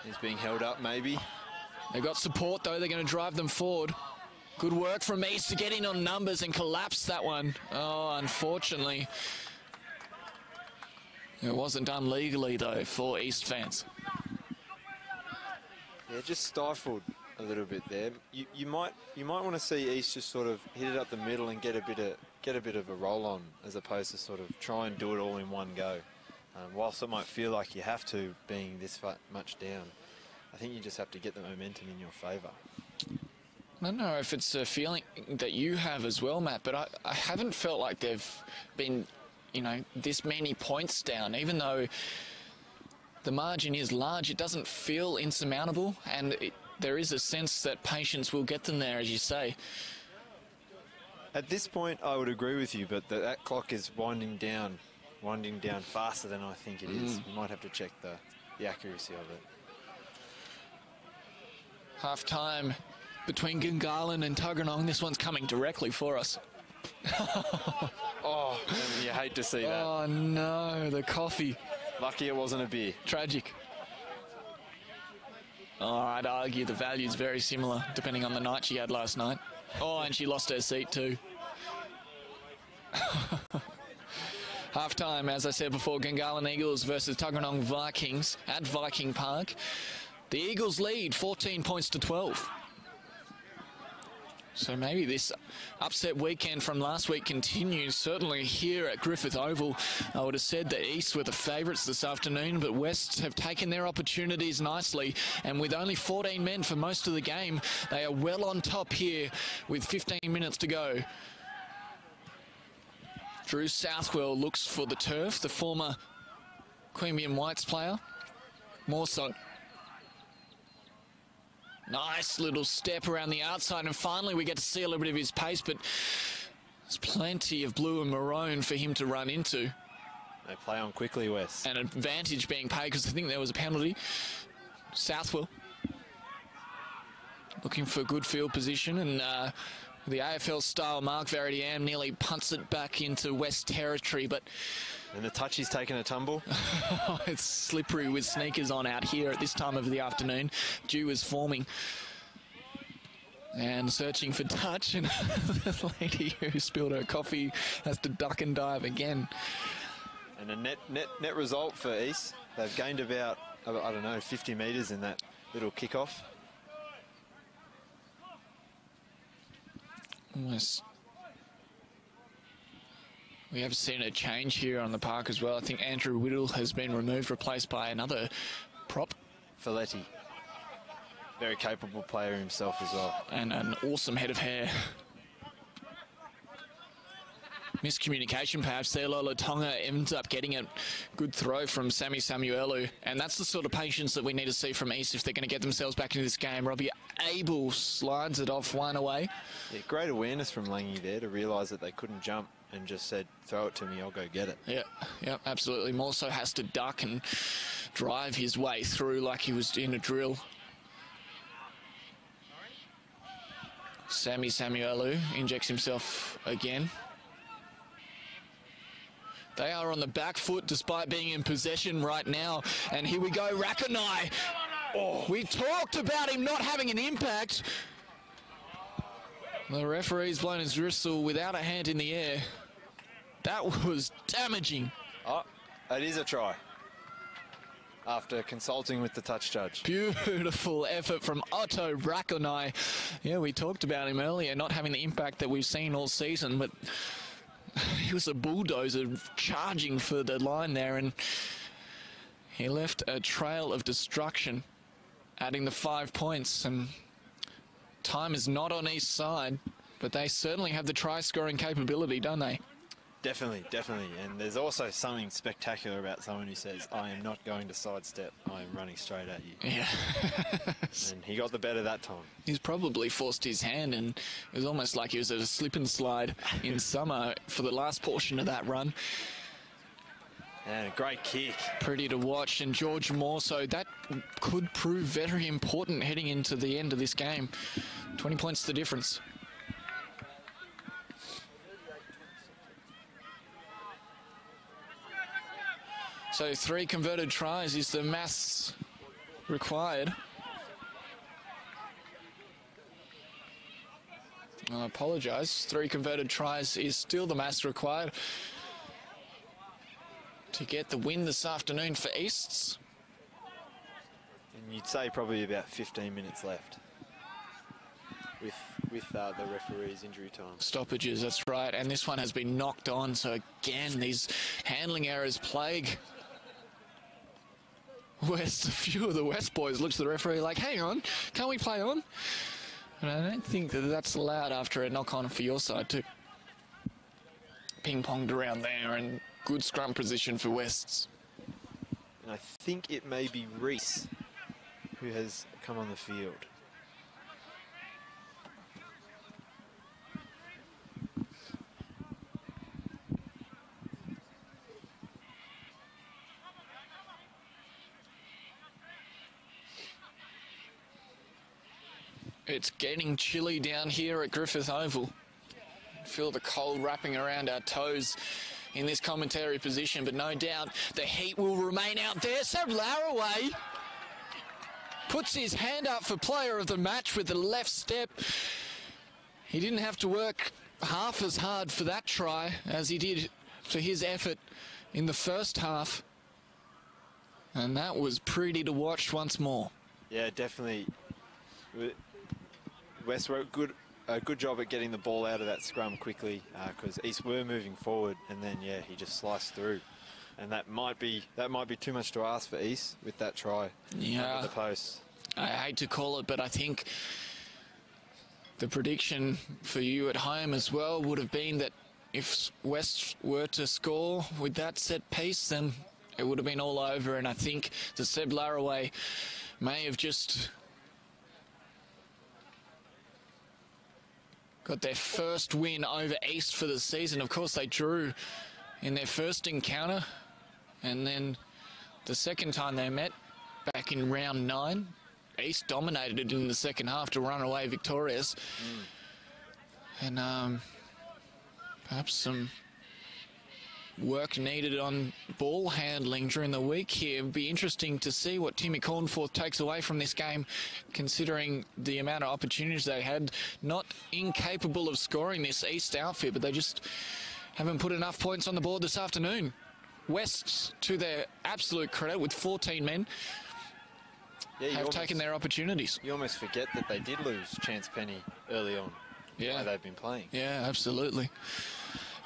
He's being held up, maybe. They've got support, though. They're going to drive them forward. Good work from East to get in on numbers and collapse that one. Oh, unfortunately. It wasn't done legally, though, for East fans. Yeah, just stifled a little bit there. You might want to see East just sort of hit it up the middle and get a bit of a roll on, as opposed to sort of try and do it all in one go. Whilst it might feel like you have to, being this much down, I think you just have to get the momentum in your favour. I don't know if it's a feeling that you have as well, Matt, but I haven't felt like they've been, this many points down. Even though the margin is large, it doesn't feel insurmountable, and there is a sense that patience will get them there, as you say. At this point, I would agree with you, but that clock is winding down faster than I think it is. You might have to check the accuracy of it. Half-time between Gungahlin and Tuggeranong. This one's coming directly for us. Oh, and you hate to see that. Oh, no, the coffee. Lucky it wasn't a beer. Tragic. Oh, I'd argue the value's very similar, depending on the night she had last night. Oh, and she lost her seat too. Half-time, as I said before, Gungahlin Eagles versus Tuggeranong Vikings at Viking Park. The Eagles lead 14 points to 12. So maybe this upset weekend from last week continues, certainly here at Griffith Oval. I would have said that East were the favourites this afternoon, but West have taken their opportunities nicely, and with only 14 men for most of the game, they are well on top here with 15 minutes to go. Drew Southwell looks for the turf, the former Queanbeyan Whites player. More so. Nice little step around the outside, and finally we get to see a little bit of his pace, but there's plenty of blue and maroon for him to run into. They play on quickly, West. An advantage being paid because I think there was a penalty. Southwell looking for good field position, and the AFL-style Mark Verity M nearly punts it back into West territory, but... And the touch, he's taken a tumble. It's slippery with sneakers on out here at this time of the afternoon. Dew is forming. And searching for touch, and the lady who spilled her coffee has to duck and dive again. And a net result for East. They've gained about, I don't know, 50 metres in that little kick-off. Almost. We have seen a change here on the park as well. I think Andrew Whittle has been removed, replaced by another prop. Folletti. Very capable player himself as well. And an awesome head of hair. Miscommunication perhaps there. Lola Tonga ends up getting a good throw from Sammy Samuelu, and that's the sort of patience that we need to see from East if they're going to get themselves back into this game. Robbie Abel slides it off one away. Yeah, great awareness from Langy there to realise that they couldn't jump and just said, throw it to me, I'll go get it. Yeah, absolutely. Morso has to duck and drive his way through like he was in a drill. Sammy Samuelu injects himself again. They are on the back foot despite being in possession right now. And here we go, Rakonai. Oh, we talked about him not having an impact. The referee's blown his whistle without a hand in the air. That was damaging. Oh, it is a try. After consulting with the touch judge. Beautiful effort from Otto Rakonai. Yeah, we talked about him earlier, not having the impact that we've seen all season, but he was a bulldozer charging for the line there, and he left a trail of destruction, adding the 5 points. And time is not on East side, but they certainly have the try-scoring capability, don't they? Definitely. And there's also something spectacular about someone who says, I am not going to sidestep, I am running straight at you. Yeah. And he got the better that time. He's probably forced his hand, and it was almost like he was at a slip and slide in summer for the last portion of that run. And a great kick. Pretty to watch, and George more so. That could prove very important heading into the end of this game. 20 points the difference. So 3 converted tries is the maths required. I apologise. 3 converted tries is still the maths required to get the win this afternoon for Easts. And you'd say probably about 15 minutes left with the referee's injury time. Stoppages, that's right. And this one has been knocked on. So again, these handling errors plague West. A few of the West boys looks at the referee like, hang on, can't we play on? And I don't think that that's allowed after a knock-on for your side too. Ping-ponged around there, and good scrum position for Wests. And I think it may be Reese who has come on the field. It's getting chilly down here at Griffith Oval. Feel the cold wrapping around our toes in this commentary position, but no doubt the heat will remain out there. Seb Laraway puts his hand up for player of the match with the left step. He didn't have to work half as hard for that try as he did for his effort in the first half. And that was pretty to watch once more. Yeah, definitely. West were a good job at getting the ball out of that scrum quickly because East were moving forward, and then yeah, he just sliced through, and that might be too much to ask for East with that try. Yeah, under the post. I hate to call it, but I think the prediction for you at home as well would have been that if West were to score with that set piece, then it would have been all over. And I think the Seb Laraway may have just got their first win over East for the season. Of course, they drew in their first encounter, and then the second time they met back in round 9, East dominated in the second half to run away victorious. And perhaps some work needed on ball handling during the week here. It'd be interesting to see what Timmy Cornforth takes away from this game, considering the amount of opportunities they had. Not incapable of scoring this East outfit, but they just haven't put enough points on the board this afternoon. West, to their absolute credit, with 14 men, have taken their opportunities. You almost forget that they did lose Chance Penny early on. Yeah, the way they've been playing. Yeah, absolutely.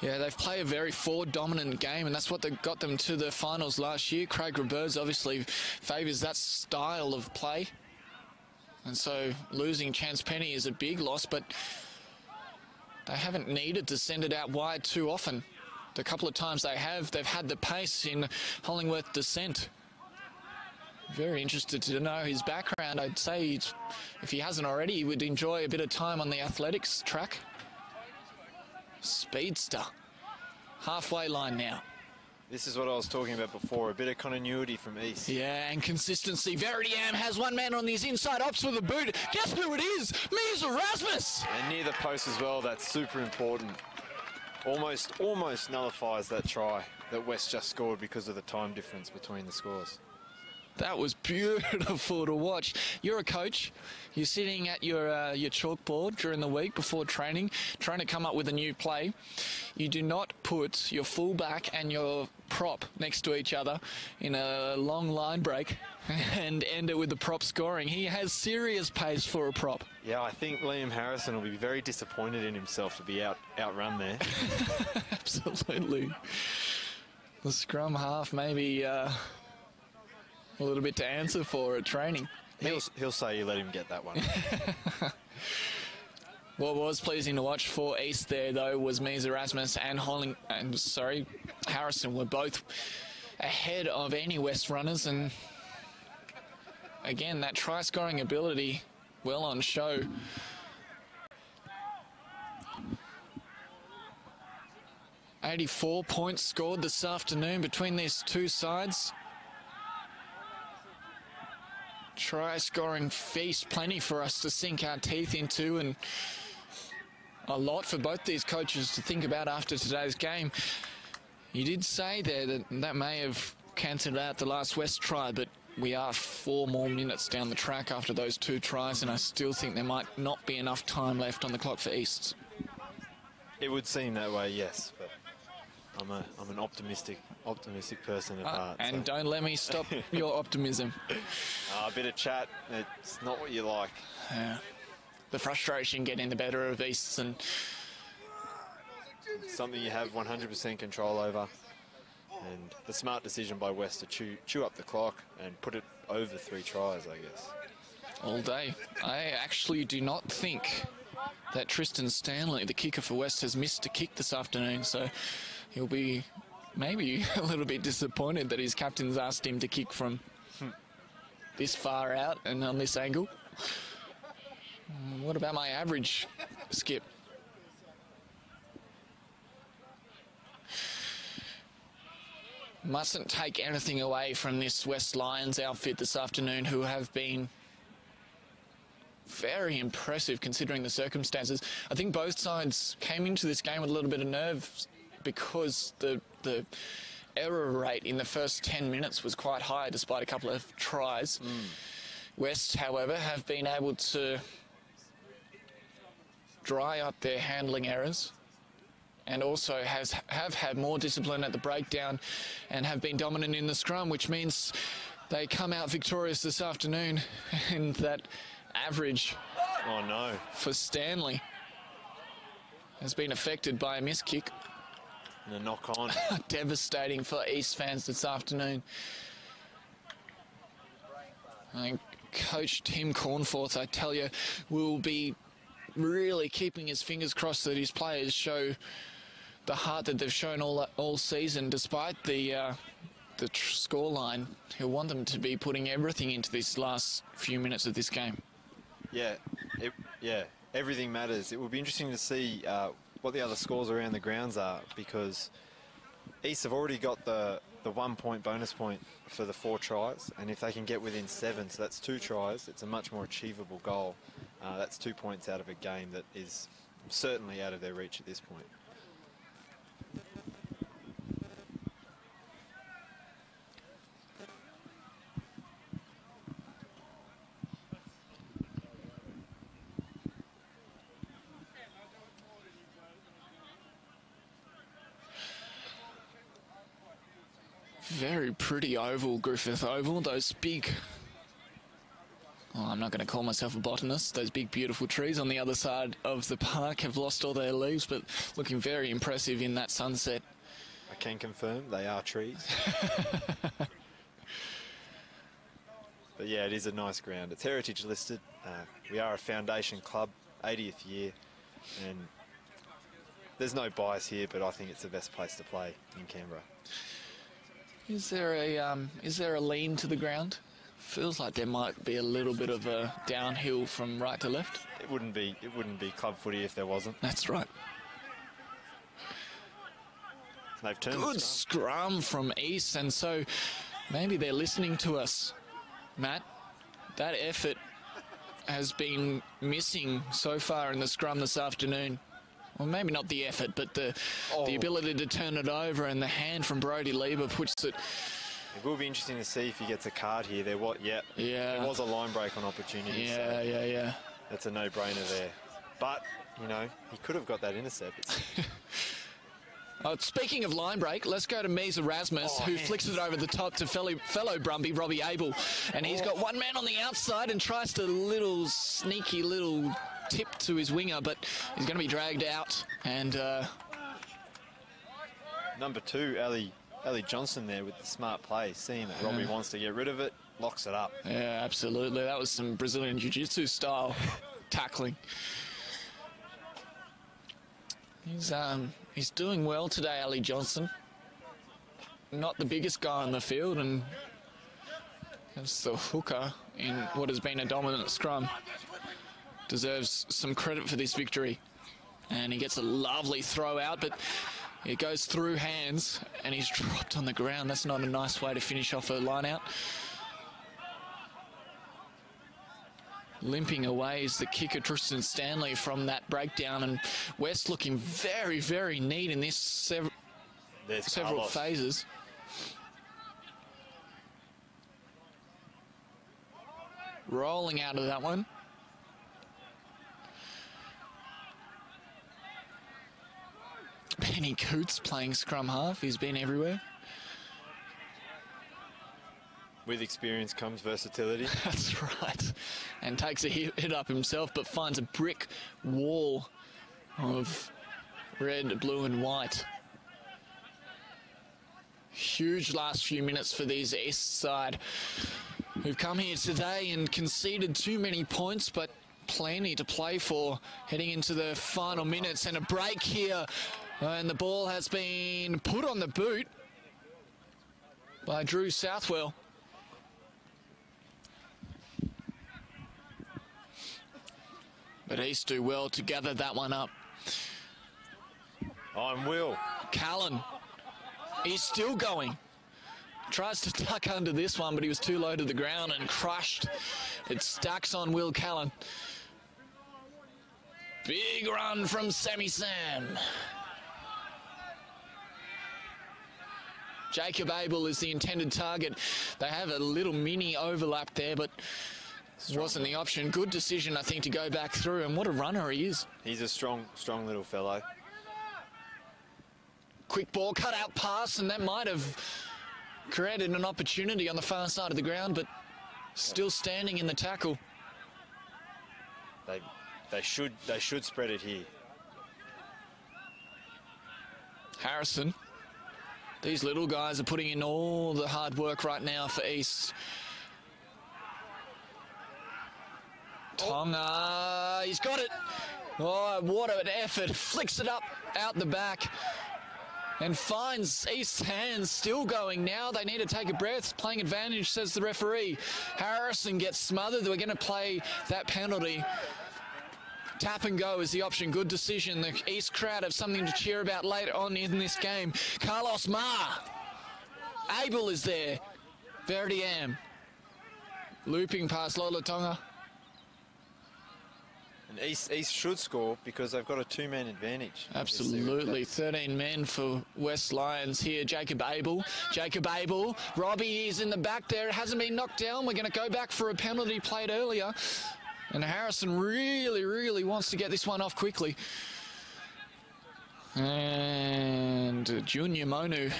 Yeah, they've played a very forward-dominant game, and that's what got them to the finals last year. Craig Roberts obviously favours that style of play. And so losing Chance Penny is a big loss, but they haven't needed to send it out wide too often. The couple of times they've had the pace in Hollingworth Descent. Very interested to know his background. I'd say if he hasn't already, he would enjoy a bit of time on the athletics track. Speedster. Halfway line now. This is what I was talking about before, a bit of continuity from East. Yeah, and consistency. Veridiam has one man on his inside ops with a boot. Guess who it is? Mies Erasmus. And near the post as well, that's super important. Almost nullifies that try that West just scored because of the time difference between the scores. That was beautiful to watch. You're a coach. You're sitting at your chalkboard during the week before training, trying to come up with a new play. You do not put your fullback and your prop next to each other in a long line break and end it with the prop scoring. He has serious pace for a prop. Yeah, I think Liam Harrison will be very disappointed in himself to be outrun there. Absolutely. The scrum half maybe a little bit to answer for at training. He'll say you let him get that one. What was pleasing to watch for East there, though, was Mies Erasmus and Harrison were both ahead of any West runners, and again, that try-scoring ability well on show. 84 points scored this afternoon between these two sides. Try-scoring feast, plenty for us to sink our teeth into, and a lot for both these coaches to think about after today's game. You did say there that that may have cancelled out the last West try, but we are 4 more minutes down the track after those 2 tries, and I still think there might not be enough time left on the clock for East. It would seem that way, yes, but I'm an optimistic person at heart. And don't let me stop your optimism. A bit of chat, it's not what you like. Yeah. The frustration getting the better of East, and something you have 100% control over. And the smart decision by West to chew up the clock and put it over 3 tries, I guess. All day. I actually do not think that Tristan Stanley, the kicker for West, has missed a kick this afternoon, so he'll be maybe a little bit disappointed that his captain's asked him to kick from this far out and on this angle. What about my average, Skip? Mustn't take anything away from this West Lions outfit this afternoon, who have been very impressive considering the circumstances. I think both sides came into this game with a little bit of nerves because the error rate in the first 10 minutes was quite high despite a couple of tries. West, however, have been able to dry up their handling errors and also have had more discipline at the breakdown and have been dominant in the scrum, which means they come out victorious this afternoon. And that average for Stanley has been affected by a missed kick. And a knock-on. Devastating for East fans this afternoon. I think Coach Tim Cornforth, I tell you, will be really keeping his fingers crossed that his players show the heart that they've shown all season, despite the scoreline. He'll want them to be putting everything into this last few minutes of this game. Yeah, everything matters. It will be interesting to see what the other scores around the grounds are, because East have already got the 1 point bonus point for the 4 tries, and if they can get within 7, so that's 2 tries, it's a much more achievable goal. That's 2 points out of a game that is certainly out of their reach at this point. Very pretty oval, Griffith Oval. Those big... Oh, I'm not going to call myself a botanist. Those big, beautiful trees on the other side of the park have lost all their leaves, but looking very impressive in that sunset. I can confirm they are trees. But yeah, it is a nice ground. It's heritage listed. We are a foundation club, 80th year, and there's no bias here, but I think it's the best place to play in Canberra. Is there a lean to the ground? Feels like there might be a little bit of a downhill from right to left. It wouldn't be club footy if there wasn't. That's right. They've turned Good scrum from East, and so maybe they're listening to us, Matt. That effort has been missing so far in the scrum this afternoon. Well, maybe not the effort, but the ability to turn it over, and the hand from Brody Lieber puts it. It will be interesting to see if he gets a card here. There was a line break on opportunity. Yeah. That's a no-brainer there. But, you know, he could have got that intercept. Speaking of line break, let's go to Mies Erasmus, who flicks it over the top to fellow Brumby, Robbie Abel. And he's got one man on the outside and tries to sneaky little tip to his winger, but he's going to be dragged out. And number 2, Ali Johnson there with the smart play, seeing that Robbie wants to get rid of it, locks it up. Yeah, absolutely. That was some Brazilian Jiu-Jitsu style tackling. He's doing well today, Ali Johnson. Not the biggest guy on the field, and that's the hooker in what has been a dominant scrum. Deserves some credit for this victory. And he gets a lovely throw out, but It goes through hands, and he's dropped on the ground. That's not a nice way to finish off a line-out. Limping away is the kicker, Tristan Stanley, from that breakdown, and West looking very, very neat in this several phases. Rolling out of that one. Benny Coots playing scrum half. He's been everywhere. With experience comes versatility. That's right. And takes a hit up himself, but finds a brick wall of red, blue and white. Huge last few minutes for these East side, who've come here today and conceded too many points, but plenty to play for heading into the final minutes. And a break here, and the ball has been put on the boot by Drew Southwell. But East do well to gather that one up. I'm Will. Callan, he's still going. Tries to tuck under this one, but he was too low to the ground and crushed. It stacks on Will Callan. Big run from Sammy Sam. Jacob Abel is the intended target. They have a little mini overlap there, but wasn't the option. Good decision, I think, to go back through, and what a runner he is. He's a strong little fellow. Quick ball, cut out pass, and that might have created an opportunity on the far side of the ground, but still standing in the tackle. They should spread it here. Harrison. These little guys are putting in all the hard work right now for East. Tonga, he's got it. Oh, what an effort. Flicks it up out the back and finds East's hands still going now. They need to take a breath. Playing advantage, says the referee. Harrison gets smothered. We're going to play that penalty. Tap and go is the option. Good decision. The East crowd have something to cheer about later on in this game. Carlos Ma. Abel is there. Verdi Am. Looping past Lola Tonga. And East should score because they've got a two-man advantage. Absolutely. 13 men for West Lions here. Jacob Abel. Robbie is in the back there. It hasn't been knocked down. We're going to go back for a penalty played earlier. And Harrison really, really wants to get this one off quickly. And Junior Monu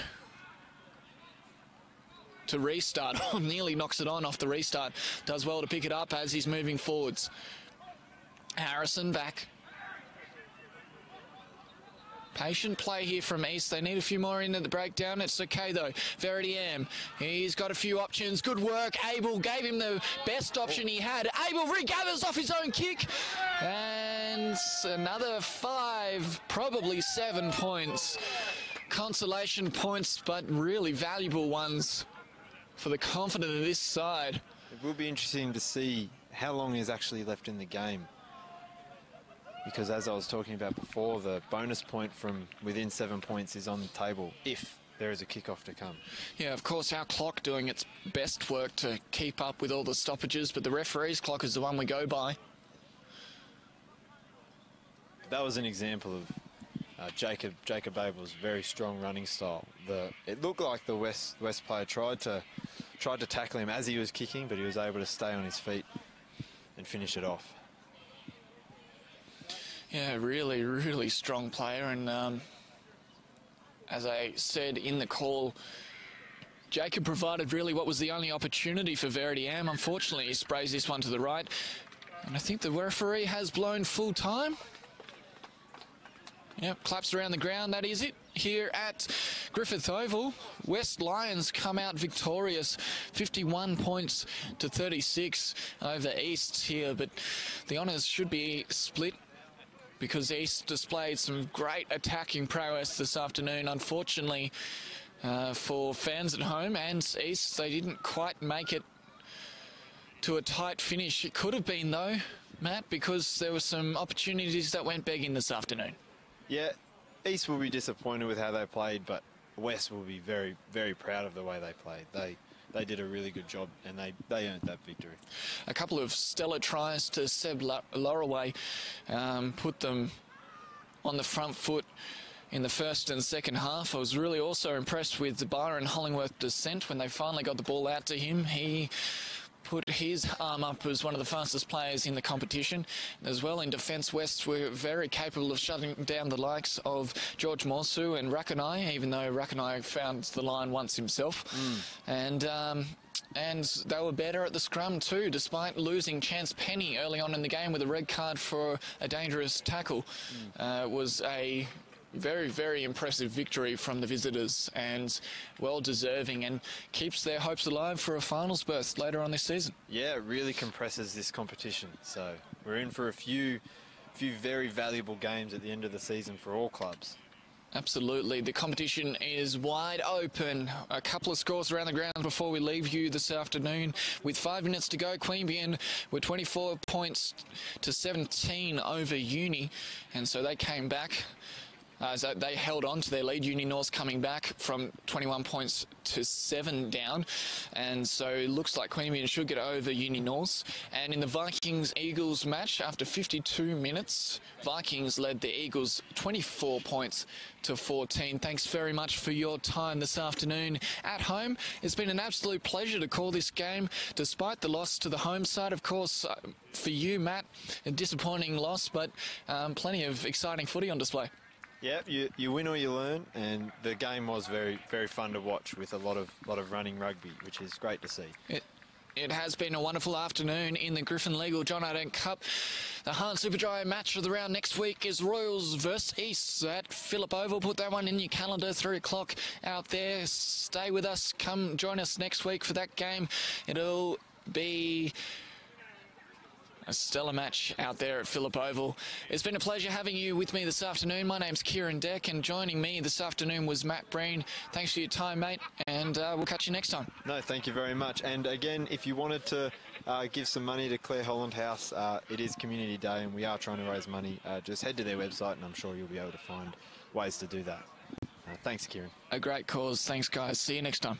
to restart. Oh, nearly knocks it on off the restart. Does well to pick it up as he's moving forwards. Harrison back. Patient play here from East. They need a few more in at the breakdown. It's okay, though. Verdi Am. He's got a few options. Good work. Abel gave him the best option he had. Abel regathers off his own kick. And another 5, probably 7 points. Consolation points, but really valuable ones for the confident of this side. It will be interesting to see how long is actually left in the game. Because as I was talking about before, the bonus point from within 7 points is on the table if there is a kickoff to come. Yeah, of course, our clock doing its best work to keep up with all the stoppages, but the referee's clock is the one we go by. That was an example of Jacob Abel's very strong running style. It looked like the West player tried to tackle him as he was kicking, but he was able to stay on his feet and finish it off. Yeah, really, really strong player. And as I said in the call, Jacob provided really what was the only opportunity for Verdi Am. Unfortunately, he sprays this one to the right. And I think the referee has blown full time. Yep, claps around the ground. That is it. Here at Griffith Oval, West Lions come out victorious, 51 points to 36 over East here. But the honours should be split, because East displayed some great attacking prowess this afternoon. Unfortunately, for fans at home and East, they didn't quite make it to a tight finish. It could have been, though, Matt, because there were some opportunities that went begging this afternoon. Yeah, East will be disappointed with how they played, but West will be very, very proud of the way they played. They did a really good job, and they earned that victory. A couple of stellar tries to Seb Lorraway put them on the front foot in the first and second half. I was really also impressed with Byron Hollingworth descent when they finally got the ball out to him. He put his arm up as one of the fastest players in the competition. As well, in defence, West were very capable of shutting down the likes of George Morsu and Rakanai, even though Rakanai found the line once himself. And they were better at the scrum too, despite losing Chance Penny early on in the game with a red card for a dangerous tackle. It was a very, very impressive victory from the visitors, and well deserving, and keeps their hopes alive for a finals berth later on this season. Yeah, it really compresses this competition. So we're in for a few very valuable games at the end of the season for all clubs. Absolutely. The competition is wide open. A couple of scores around the ground before we leave you this afternoon. With 5 minutes to go, Queanbeyan were 24 points to 17 over Uni, and so they came back. So they held on to their lead. Uni North's coming back from 21 points to 7 down. And so it looks like Queanbeyan should get over Uni North. And in the Vikings-Eagles match, after 52 minutes, Vikings led the Eagles 24 points to 14. Thanks very much for your time this afternoon at home. It's been an absolute pleasure to call this game, despite the loss to the home side. Of course, for you, Matt, a disappointing loss, but plenty of exciting footy on display. Yeah, you win or you learn, and the game was very, very fun to watch with a lot of running rugby, which is great to see. It has been a wonderful afternoon in the Griffin Legal John Dent Cup. The Hart Superdry match of the round next week is Royals versus East at Phillip Oval. Put that one in your calendar, 3 o'clock out there. Stay with us. Come join us next week for that game. It'll be a stellar match out there at Phillip Oval. It's been a pleasure having you with me this afternoon. My name's Kieran Deck, and joining me this afternoon was Matt Breen. Thanks for your time, mate, and we'll catch you next time. No, thank you very much. And again, if you wanted to give some money to Claire Holland House, it is Community Day, and we are trying to raise money. Just head to their website, and I'm sure you'll be able to find ways to do that. Thanks, Kieran. A great cause. Thanks, guys. See you next time.